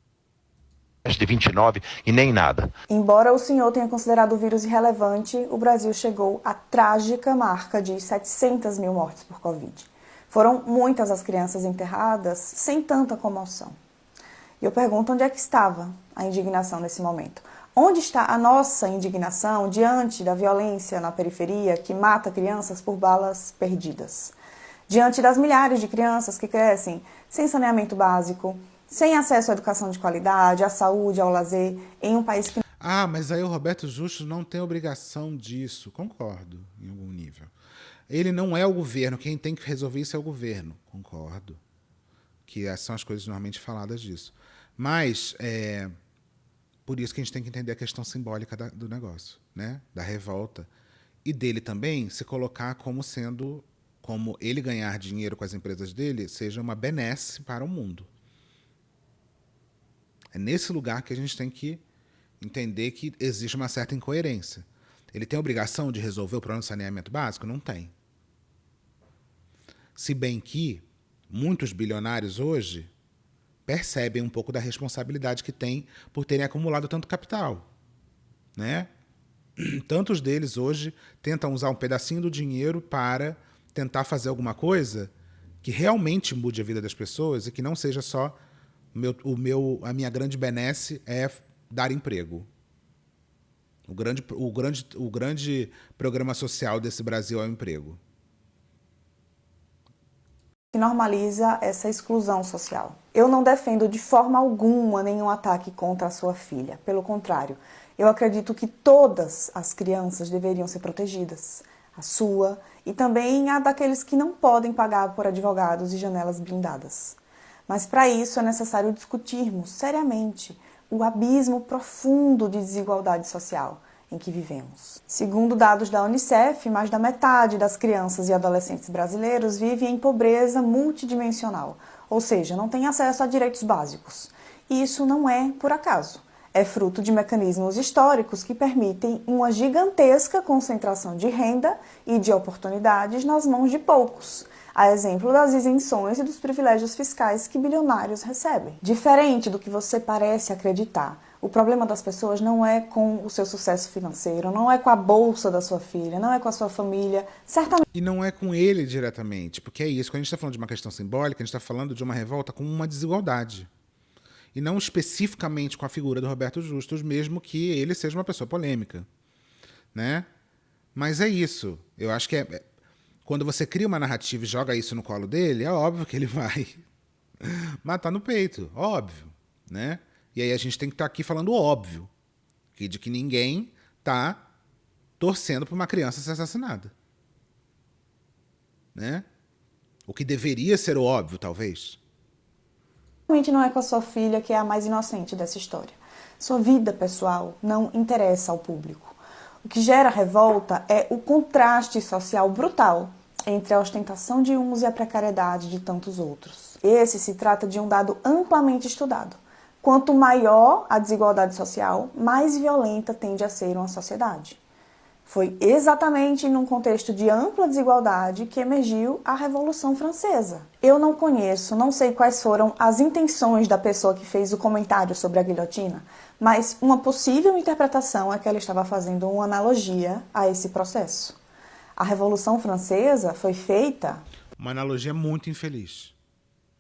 De 29 e nem nada. Embora o senhor tenha considerado o vírus irrelevante, o Brasil chegou à trágica marca de 700 mil mortes por Covid. Foram muitas as crianças enterradas sem tanta comoção. E eu pergunto onde é que estava a indignação nesse momento. Onde está a nossa indignação diante da violência na periferia que mata crianças por balas perdidas? Diante das milhares de crianças que crescem sem saneamento básico, sem acesso à educação de qualidade, à saúde, ao lazer, em um país que... Ah, mas aí o Roberto Justus não tem obrigação disso. Concordo, em algum nível. Ele não é o governo. Quem tem que resolver isso é o governo. Concordo. Que são as coisas normalmente faladas disso. Mas, por isso que a gente tem que entender a questão simbólica do negócio, né? Da revolta. E dele também se colocar como sendo, como ele ganhar dinheiro com as empresas dele, seja uma benesse para o mundo. É nesse lugar que a gente tem que entender que existe uma certa incoerência. Ele tem a obrigação de resolver o problema do saneamento básico? Não tem. Se bem que muitos bilionários hoje percebem um pouco da responsabilidade que têm por terem acumulado tanto capital, né? Tantos deles hoje tentam usar um pedacinho do dinheiro para tentar fazer alguma coisa que realmente mude a vida das pessoas e que não seja só a minha grande benesse é dar emprego. O grande programa social desse Brasil é o emprego. Que normaliza essa exclusão social. Eu não defendo de forma alguma nenhum ataque contra a sua filha. Pelo contrário, eu acredito que todas as crianças deveriam ser protegidas. A sua e também a daqueles que não podem pagar por advogados e janelas blindadas. Mas para isso é necessário discutirmos seriamente o abismo profundo de desigualdade social em que vivemos. Segundo dados da Unicef, mais da metade das crianças e adolescentes brasileiros vivem em pobreza multidimensional, ou seja, não têm acesso a direitos básicos. E isso não é por acaso. É fruto de mecanismos históricos que permitem uma gigantesca concentração de renda e de oportunidades nas mãos de poucos, a exemplo das isenções e dos privilégios fiscais que bilionários recebem. Diferente do que você parece acreditar, o problema das pessoas não é com o seu sucesso financeiro, não é com a bolsa da sua filha, não é com a sua família, certamente. E não é com ele diretamente, porque é isso, quando a gente está falando de uma questão simbólica, a gente está falando de uma revolta com uma desigualdade. E não especificamente com a figura do Roberto Justus, mesmo que ele seja uma pessoa polêmica, né? Mas é isso. Eu acho que quando você cria uma narrativa e joga isso no colo dele, é óbvio que ele vai matar no peito, óbvio, né? E aí a gente tem que estar aqui falando o óbvio, de que ninguém está torcendo para uma criança ser assassinada. Né? O que deveria ser o óbvio, talvez. Realmente não é com a sua filha que é a mais inocente dessa história. Sua vida pessoal não interessa ao público. O que gera revolta é o contraste social brutal entre a ostentação de uns e a precariedade de tantos outros. Esse se trata de um dado amplamente estudado. Quanto maior a desigualdade social, mais violenta tende a ser uma sociedade. Foi exatamente num contexto de ampla desigualdade que emergiu a Revolução Francesa. Eu não conheço, não sei quais foram as intenções da pessoa que fez o comentário sobre a guilhotina, mas uma possível interpretação é que ela estava fazendo uma analogia a esse processo. A Revolução Francesa foi feita... Uma analogia muito infeliz,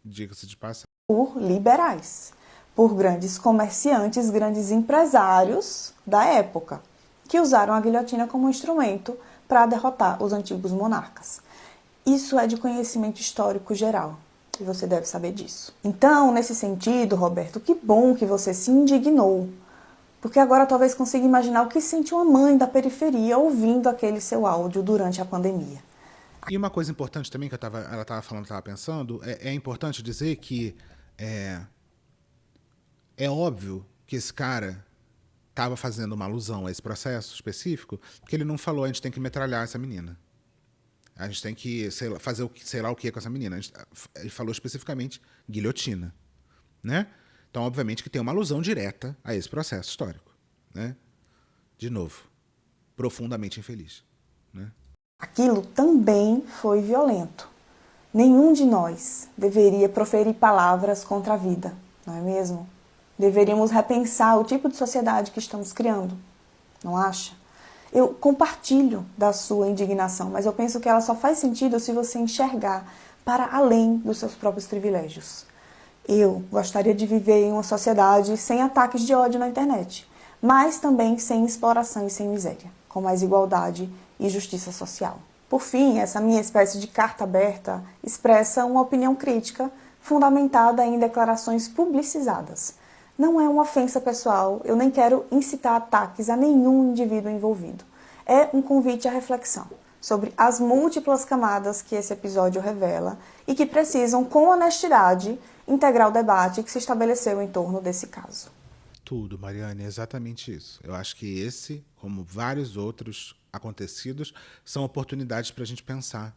diga-se de passagem. ...por liberais, por grandes comerciantes, grandes empresários da época, que usaram a guilhotina como instrumento para derrotar os antigos monarcas. Isso é de conhecimento histórico geral, e você deve saber disso. Então, nesse sentido, Roberto, que bom que você se indignou, porque agora talvez consiga imaginar o que sentiu uma mãe da periferia ouvindo aquele seu áudio durante a pandemia. E uma coisa importante também que ela estava falando, estava pensando, é importante dizer que é óbvio que esse cara estava fazendo uma alusão a esse processo específico, porque ele não falou, a gente tem que metralhar essa menina. A gente tem que fazer sei lá o que com essa menina. Ele falou especificamente guilhotina. Né? Então, obviamente, que tem uma alusão direta a esse processo histórico. Né? De novo, profundamente infeliz. Né? Aquilo também foi violento. Nenhum de nós deveria proferir palavras contra a vida, não é mesmo? Deveríamos repensar o tipo de sociedade que estamos criando, não acha? Eu compartilho da sua indignação, mas eu penso que ela só faz sentido se você enxergar para além dos seus próprios privilégios. Eu gostaria de viver em uma sociedade sem ataques de ódio na internet, mas também sem exploração e sem miséria, com mais igualdade e justiça social. Por fim, essa minha espécie de carta aberta expressa uma opinião crítica fundamentada em declarações publicizadas. Não é uma ofensa pessoal, eu nem quero incitar ataques a nenhum indivíduo envolvido. É um convite à reflexão sobre as múltiplas camadas que esse episódio revela e que precisam, com honestidade, integrar o debate que se estabeleceu em torno desse caso. Tudo, Mariane, é exatamente isso. Eu acho que esse, como vários outros acontecidos, são oportunidades para a gente pensar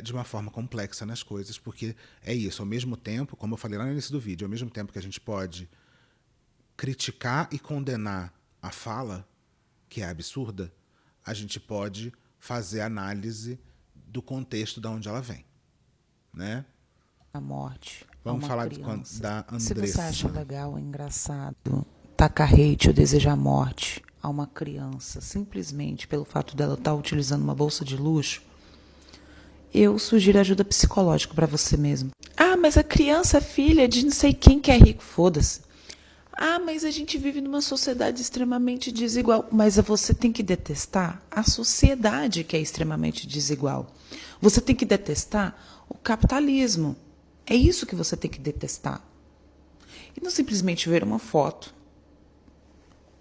de uma forma complexa nas coisas, porque é isso, ao mesmo tempo, como eu falei lá no início do vídeo, ao mesmo tempo que a gente pode criticar e condenar a fala, que é absurda, a gente pode fazer análise do contexto de onde ela vem. Né? A morte. Vamos falar da Andressa. Se você acha legal ou engraçado tacar hate ou desejar morte a uma criança simplesmente pelo fato dela estar utilizando uma bolsa de luxo, eu sugiro ajuda psicológica para você mesmo. Ah, mas a criança é filha de não sei quem que é rico. Foda-se. Ah, mas a gente vive numa sociedade extremamente desigual. Mas você tem que detestar a sociedade que é extremamente desigual. Você tem que detestar o capitalismo. É isso que você tem que detestar. E não simplesmente ver uma foto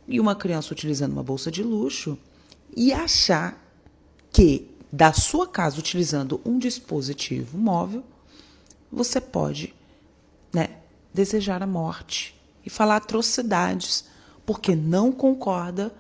e uma criança utilizando uma bolsa de luxo e achar que da sua casa, utilizando um dispositivo móvel, você pode, desejar a morte e falar atrocidades, porque não concorda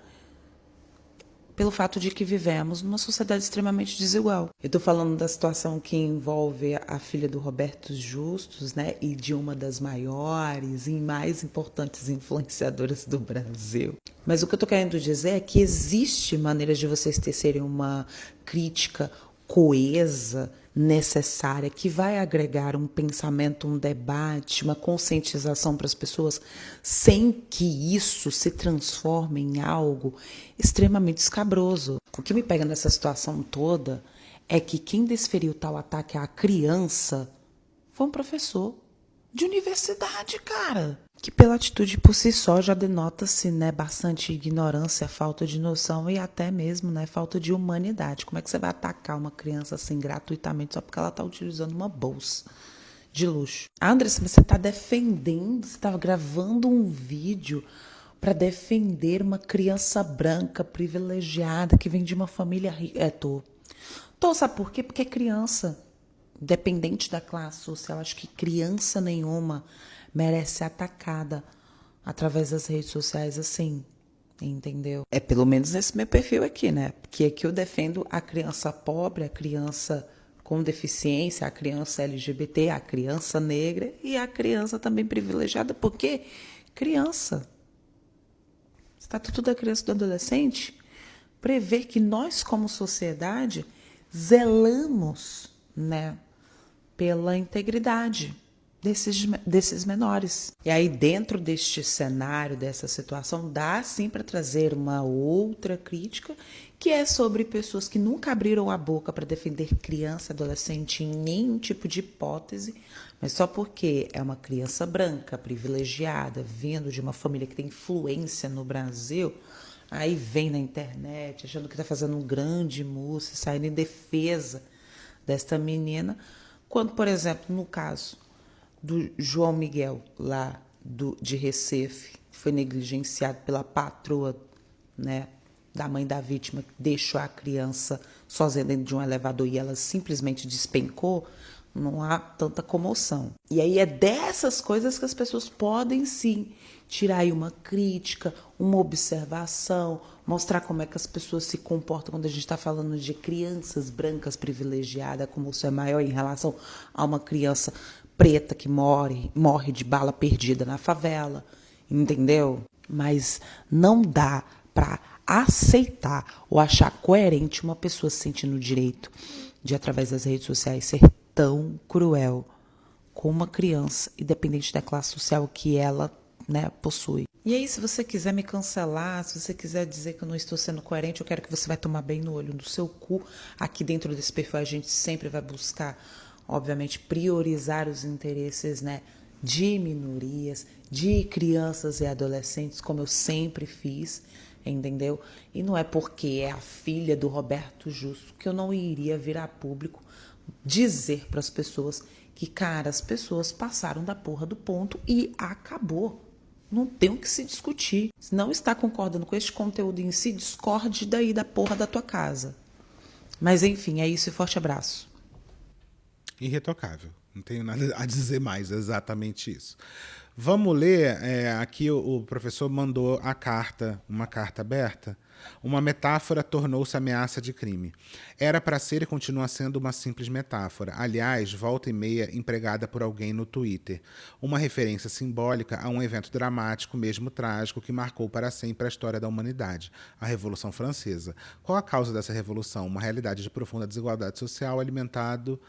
pelo fato de que vivemos numa sociedade extremamente desigual. Eu estou falando da situação que envolve a filha do Roberto Justus, e de uma das maiores e mais importantes influenciadoras do Brasil. Mas o que eu estou querendo dizer é que existe maneiras de vocês tecerem uma crítica coesa, necessária, que vai agregar um pensamento, um debate, uma conscientização para as pessoas, sem que isso se transforme em algo extremamente escabroso. O que me pega nessa situação toda é que quem desferiu tal ataque à criança foi um professor de universidade, cara. Que pela atitude por si só já denota-se, bastante ignorância, falta de noção e até mesmo, falta de humanidade. Como é que você vai atacar uma criança assim gratuitamente só porque ela está utilizando uma bolsa? de luxo. Andressa, você está defendendo, você estava gravando um vídeo para defender uma criança branca privilegiada que vem de uma família rica. Tô, sabe por quê? Porque é criança, independente da classe social. Acho que criança nenhuma merece ser atacada através das redes sociais assim, entendeu? É pelo menos nesse meu perfil aqui, né? Porque aqui eu defendo a criança pobre, a criança com deficiência, a criança LGBT, a criança negra e a criança também privilegiada, porque criança, Estatuto da Criança e do Adolescente prevê que nós, como sociedade, zelamos, né, pela integridade desses menores. E aí, dentro deste cenário, dessa situação, dá sim para trazer uma outra crítica, que é sobre pessoas que nunca abriram a boca para defender criança, adolescente em nenhum tipo de hipótese, mas só porque é uma criança branca, privilegiada, vindo de uma família que tem influência no Brasil, aí vem na internet achando que está fazendo um grande mousse, saindo em defesa desta menina, quando, por exemplo, no caso do João Miguel, lá de Recife, foi negligenciado pela patroa, né, da mãe da vítima, que deixou a criança sozinha dentro de um elevador e ela simplesmente despencou, não há tanta comoção. E aí é dessas coisas que as pessoas podem sim tirar aí uma crítica, uma observação, mostrar como é que as pessoas se comportam quando a gente está falando de crianças brancas privilegiadas, como isso é maior em relação a uma criança preta que morre de bala perdida na favela, entendeu? Mas não dá para aceitar ou achar coerente uma pessoa se sentindo o direito de, através das redes sociais, ser tão cruel com uma criança, independente da classe social que ela, né, possui. E aí, se você quiser me cancelar, se você quiser dizer que eu não estou sendo coerente, eu quero que você vai tomar bem no olho do seu cu. Aqui dentro desse perfil a gente sempre vai buscar, obviamente, priorizar os interesses, né, de minorias, de crianças e adolescentes, como eu sempre fiz, entendeu? E não é porque é a filha do Roberto Justo que eu não iria vir a público dizer para as pessoas que, cara, as pessoas passaram da porra do ponto e acabou. Não tem o que se discutir. Se não está concordando com este conteúdo em si, discorde daí da porra da tua casa. Mas enfim, é isso e forte abraço. Irretocável. Não tenho nada a dizer mais, exatamente isso. Vamos ler, aqui o professor mandou uma carta aberta. Uma metáfora tornou-se ameaça de crime. Era para ser e continua sendo uma simples metáfora. Aliás, volta e meia empregada por alguém no Twitter. Uma referência simbólica a um evento dramático, mesmo trágico, que marcou para sempre a história da humanidade, a Revolução Francesa. Qual a causa dessa revolução? Uma realidade de profunda desigualdade social alimentando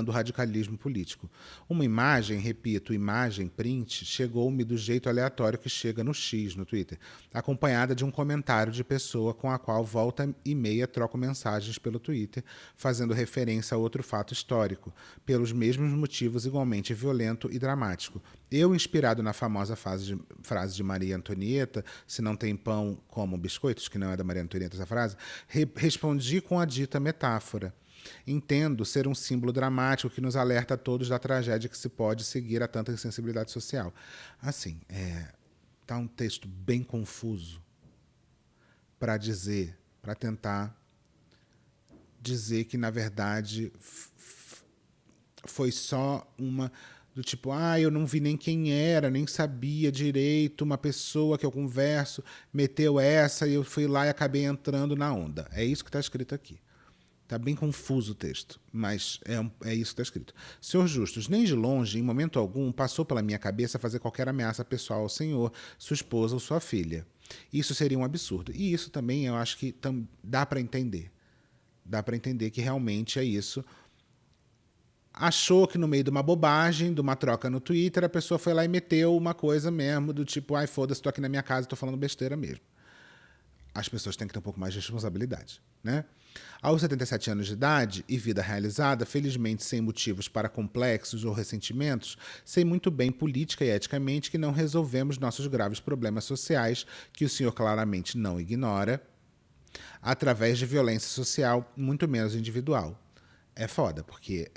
o radicalismo político. Uma imagem, repito, imagem, print, chegou-me do jeito aleatório que chega no X, no Twitter, acompanhada de um comentário de pessoa com a qual volta e meia troco mensagens pelo Twitter, fazendo referência a outro fato histórico, pelos mesmos motivos igualmente violento e dramático. Eu, inspirado na famosa frase de Maria Antonieta, se não tem pão, como biscoitos, que não é da Maria Antonieta essa frase, respondi com a dita metáfora. Entendo ser um símbolo dramático que nos alerta a todos da tragédia que se pode seguir a tanta insensibilidade social. Assim, tá um texto bem confuso para tentar dizer que, na verdade, foi só uma do tipo, eu não vi nem quem era, nem sabia direito, uma pessoa que eu converso meteu essa e eu fui lá e acabei entrando na onda. É isso que está escrito aqui. Está bem confuso o texto, mas é isso que está escrito. Senhor Justus, nem de longe, em momento algum, passou pela minha cabeça fazer qualquer ameaça pessoal ao senhor, sua esposa ou sua filha. Isso seria um absurdo. E isso também eu acho que dá para entender. Dá para entender que realmente é isso. Achou que no meio de uma bobagem, de uma troca no Twitter, a pessoa foi lá e meteu uma coisa mesmo, do tipo, foda-se, tô aqui na minha casa, tô falando besteira mesmo. As pessoas têm que ter um pouco mais de responsabilidade, né? Aos 77 anos de idade e vida realizada, felizmente sem motivos para complexos ou ressentimentos, sei muito bem, política e eticamente, que não resolvemos nossos graves problemas sociais, que o senhor claramente não ignora, através de violência social, muito menos individual. É foda, porque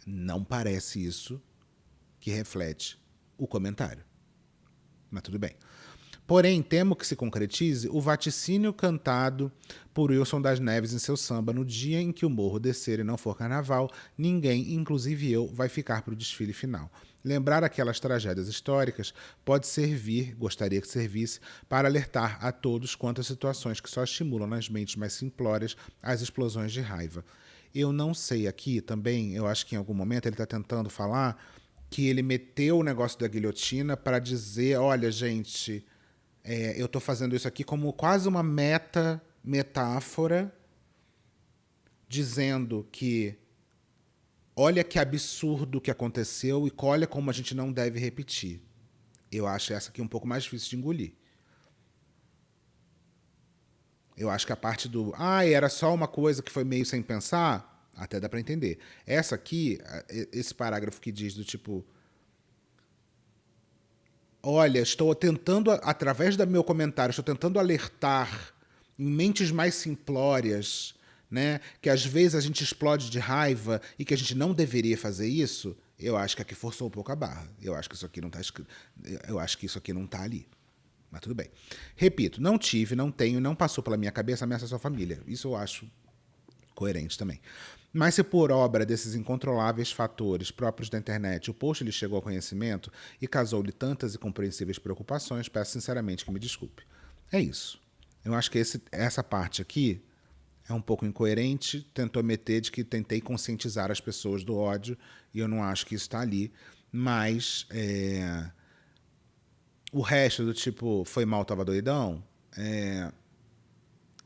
Não parece isso que reflete o comentário. Mas tudo bem. Porém, temo que se concretize o vaticínio cantado por Wilson das Neves em seu samba: no dia em que o morro descer e não for carnaval, ninguém, inclusive eu, vai ficar para o desfile final. Lembrar aquelas tragédias históricas pode servir, gostaria que servisse, para alertar a todos quanto às situações que só estimulam nas mentes mais simplórias as explosões de raiva. Eu não sei aqui também, eu acho que em algum momento ele está tentando falar que ele meteu o negócio da guilhotina para dizer, olha, gente, eu estou fazendo isso aqui como quase uma metáfora, dizendo que olha que absurdo que aconteceu e olha como a gente não deve repetir. Eu acho essa aqui um pouco mais difícil de engolir. Eu acho que a parte do era só uma coisa que foi meio sem pensar, até dá para entender. Essa aqui, esse parágrafo que diz do tipo, olha, estou tentando, através do meu comentário, estou tentando alertar em mentes mais simplórias, né, que às vezes a gente explode de raiva e que a gente não deveria fazer isso. Eu acho que aqui forçou um pouco a barra. Eu acho que isso aqui não está escrito. Eu acho que isso aqui não está ali. Mas tudo bem. Repito, não tive, não tenho, não passou pela minha cabeça ameaça à sua família. Isso eu acho coerente também. Mas se por obra desses incontroláveis fatores próprios da internet o post lhe chegou ao conhecimento e causou-lhe tantas e compreensíveis preocupações, peço sinceramente que me desculpe. É isso. Eu acho que essa parte aqui é um pouco incoerente, tentou meter de que tentei conscientizar as pessoas do ódio, e eu não acho que isso está ali, mas o resto do tipo, foi mal, tava doidão,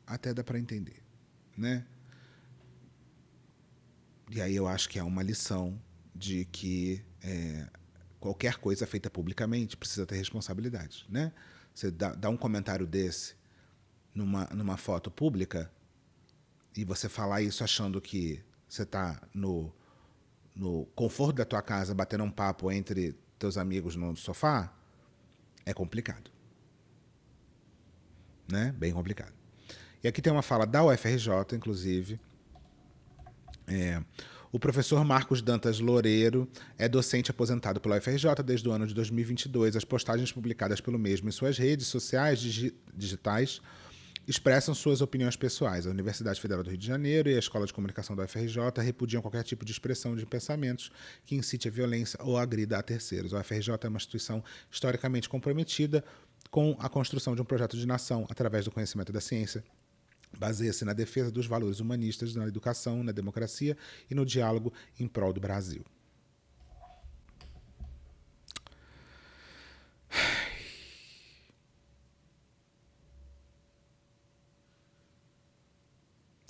até dá para entender, né? E aí eu acho que é uma lição de que qualquer coisa feita publicamente precisa ter responsabilidade, né? Você dá um comentário desse numa foto pública e você falar isso achando que você está no conforto da tua casa batendo um papo entre teus amigos no sofá, é complicado. Né? Bem complicado. E aqui tem uma fala da UFRJ, inclusive. O professor Marcos Dantas Loureiro é docente aposentado pela UFRJ desde o ano de 2022. As postagens publicadas pelo mesmo em suas redes sociais digitais expressam suas opiniões pessoais. A Universidade Federal do Rio de Janeiro e a Escola de Comunicação da UFRJ repudiam qualquer tipo de expressão de pensamentos que incite a violência ou agrida a terceiros. A UFRJ é uma instituição historicamente comprometida com a construção de um projeto de nação através do conhecimento da ciência. Baseia-se na defesa dos valores humanistas, na educação, na democracia e no diálogo em prol do Brasil.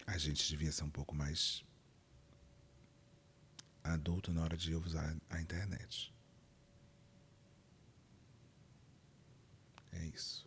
A gente devia ser um pouco mais adulto na hora de usar a internet. É isso.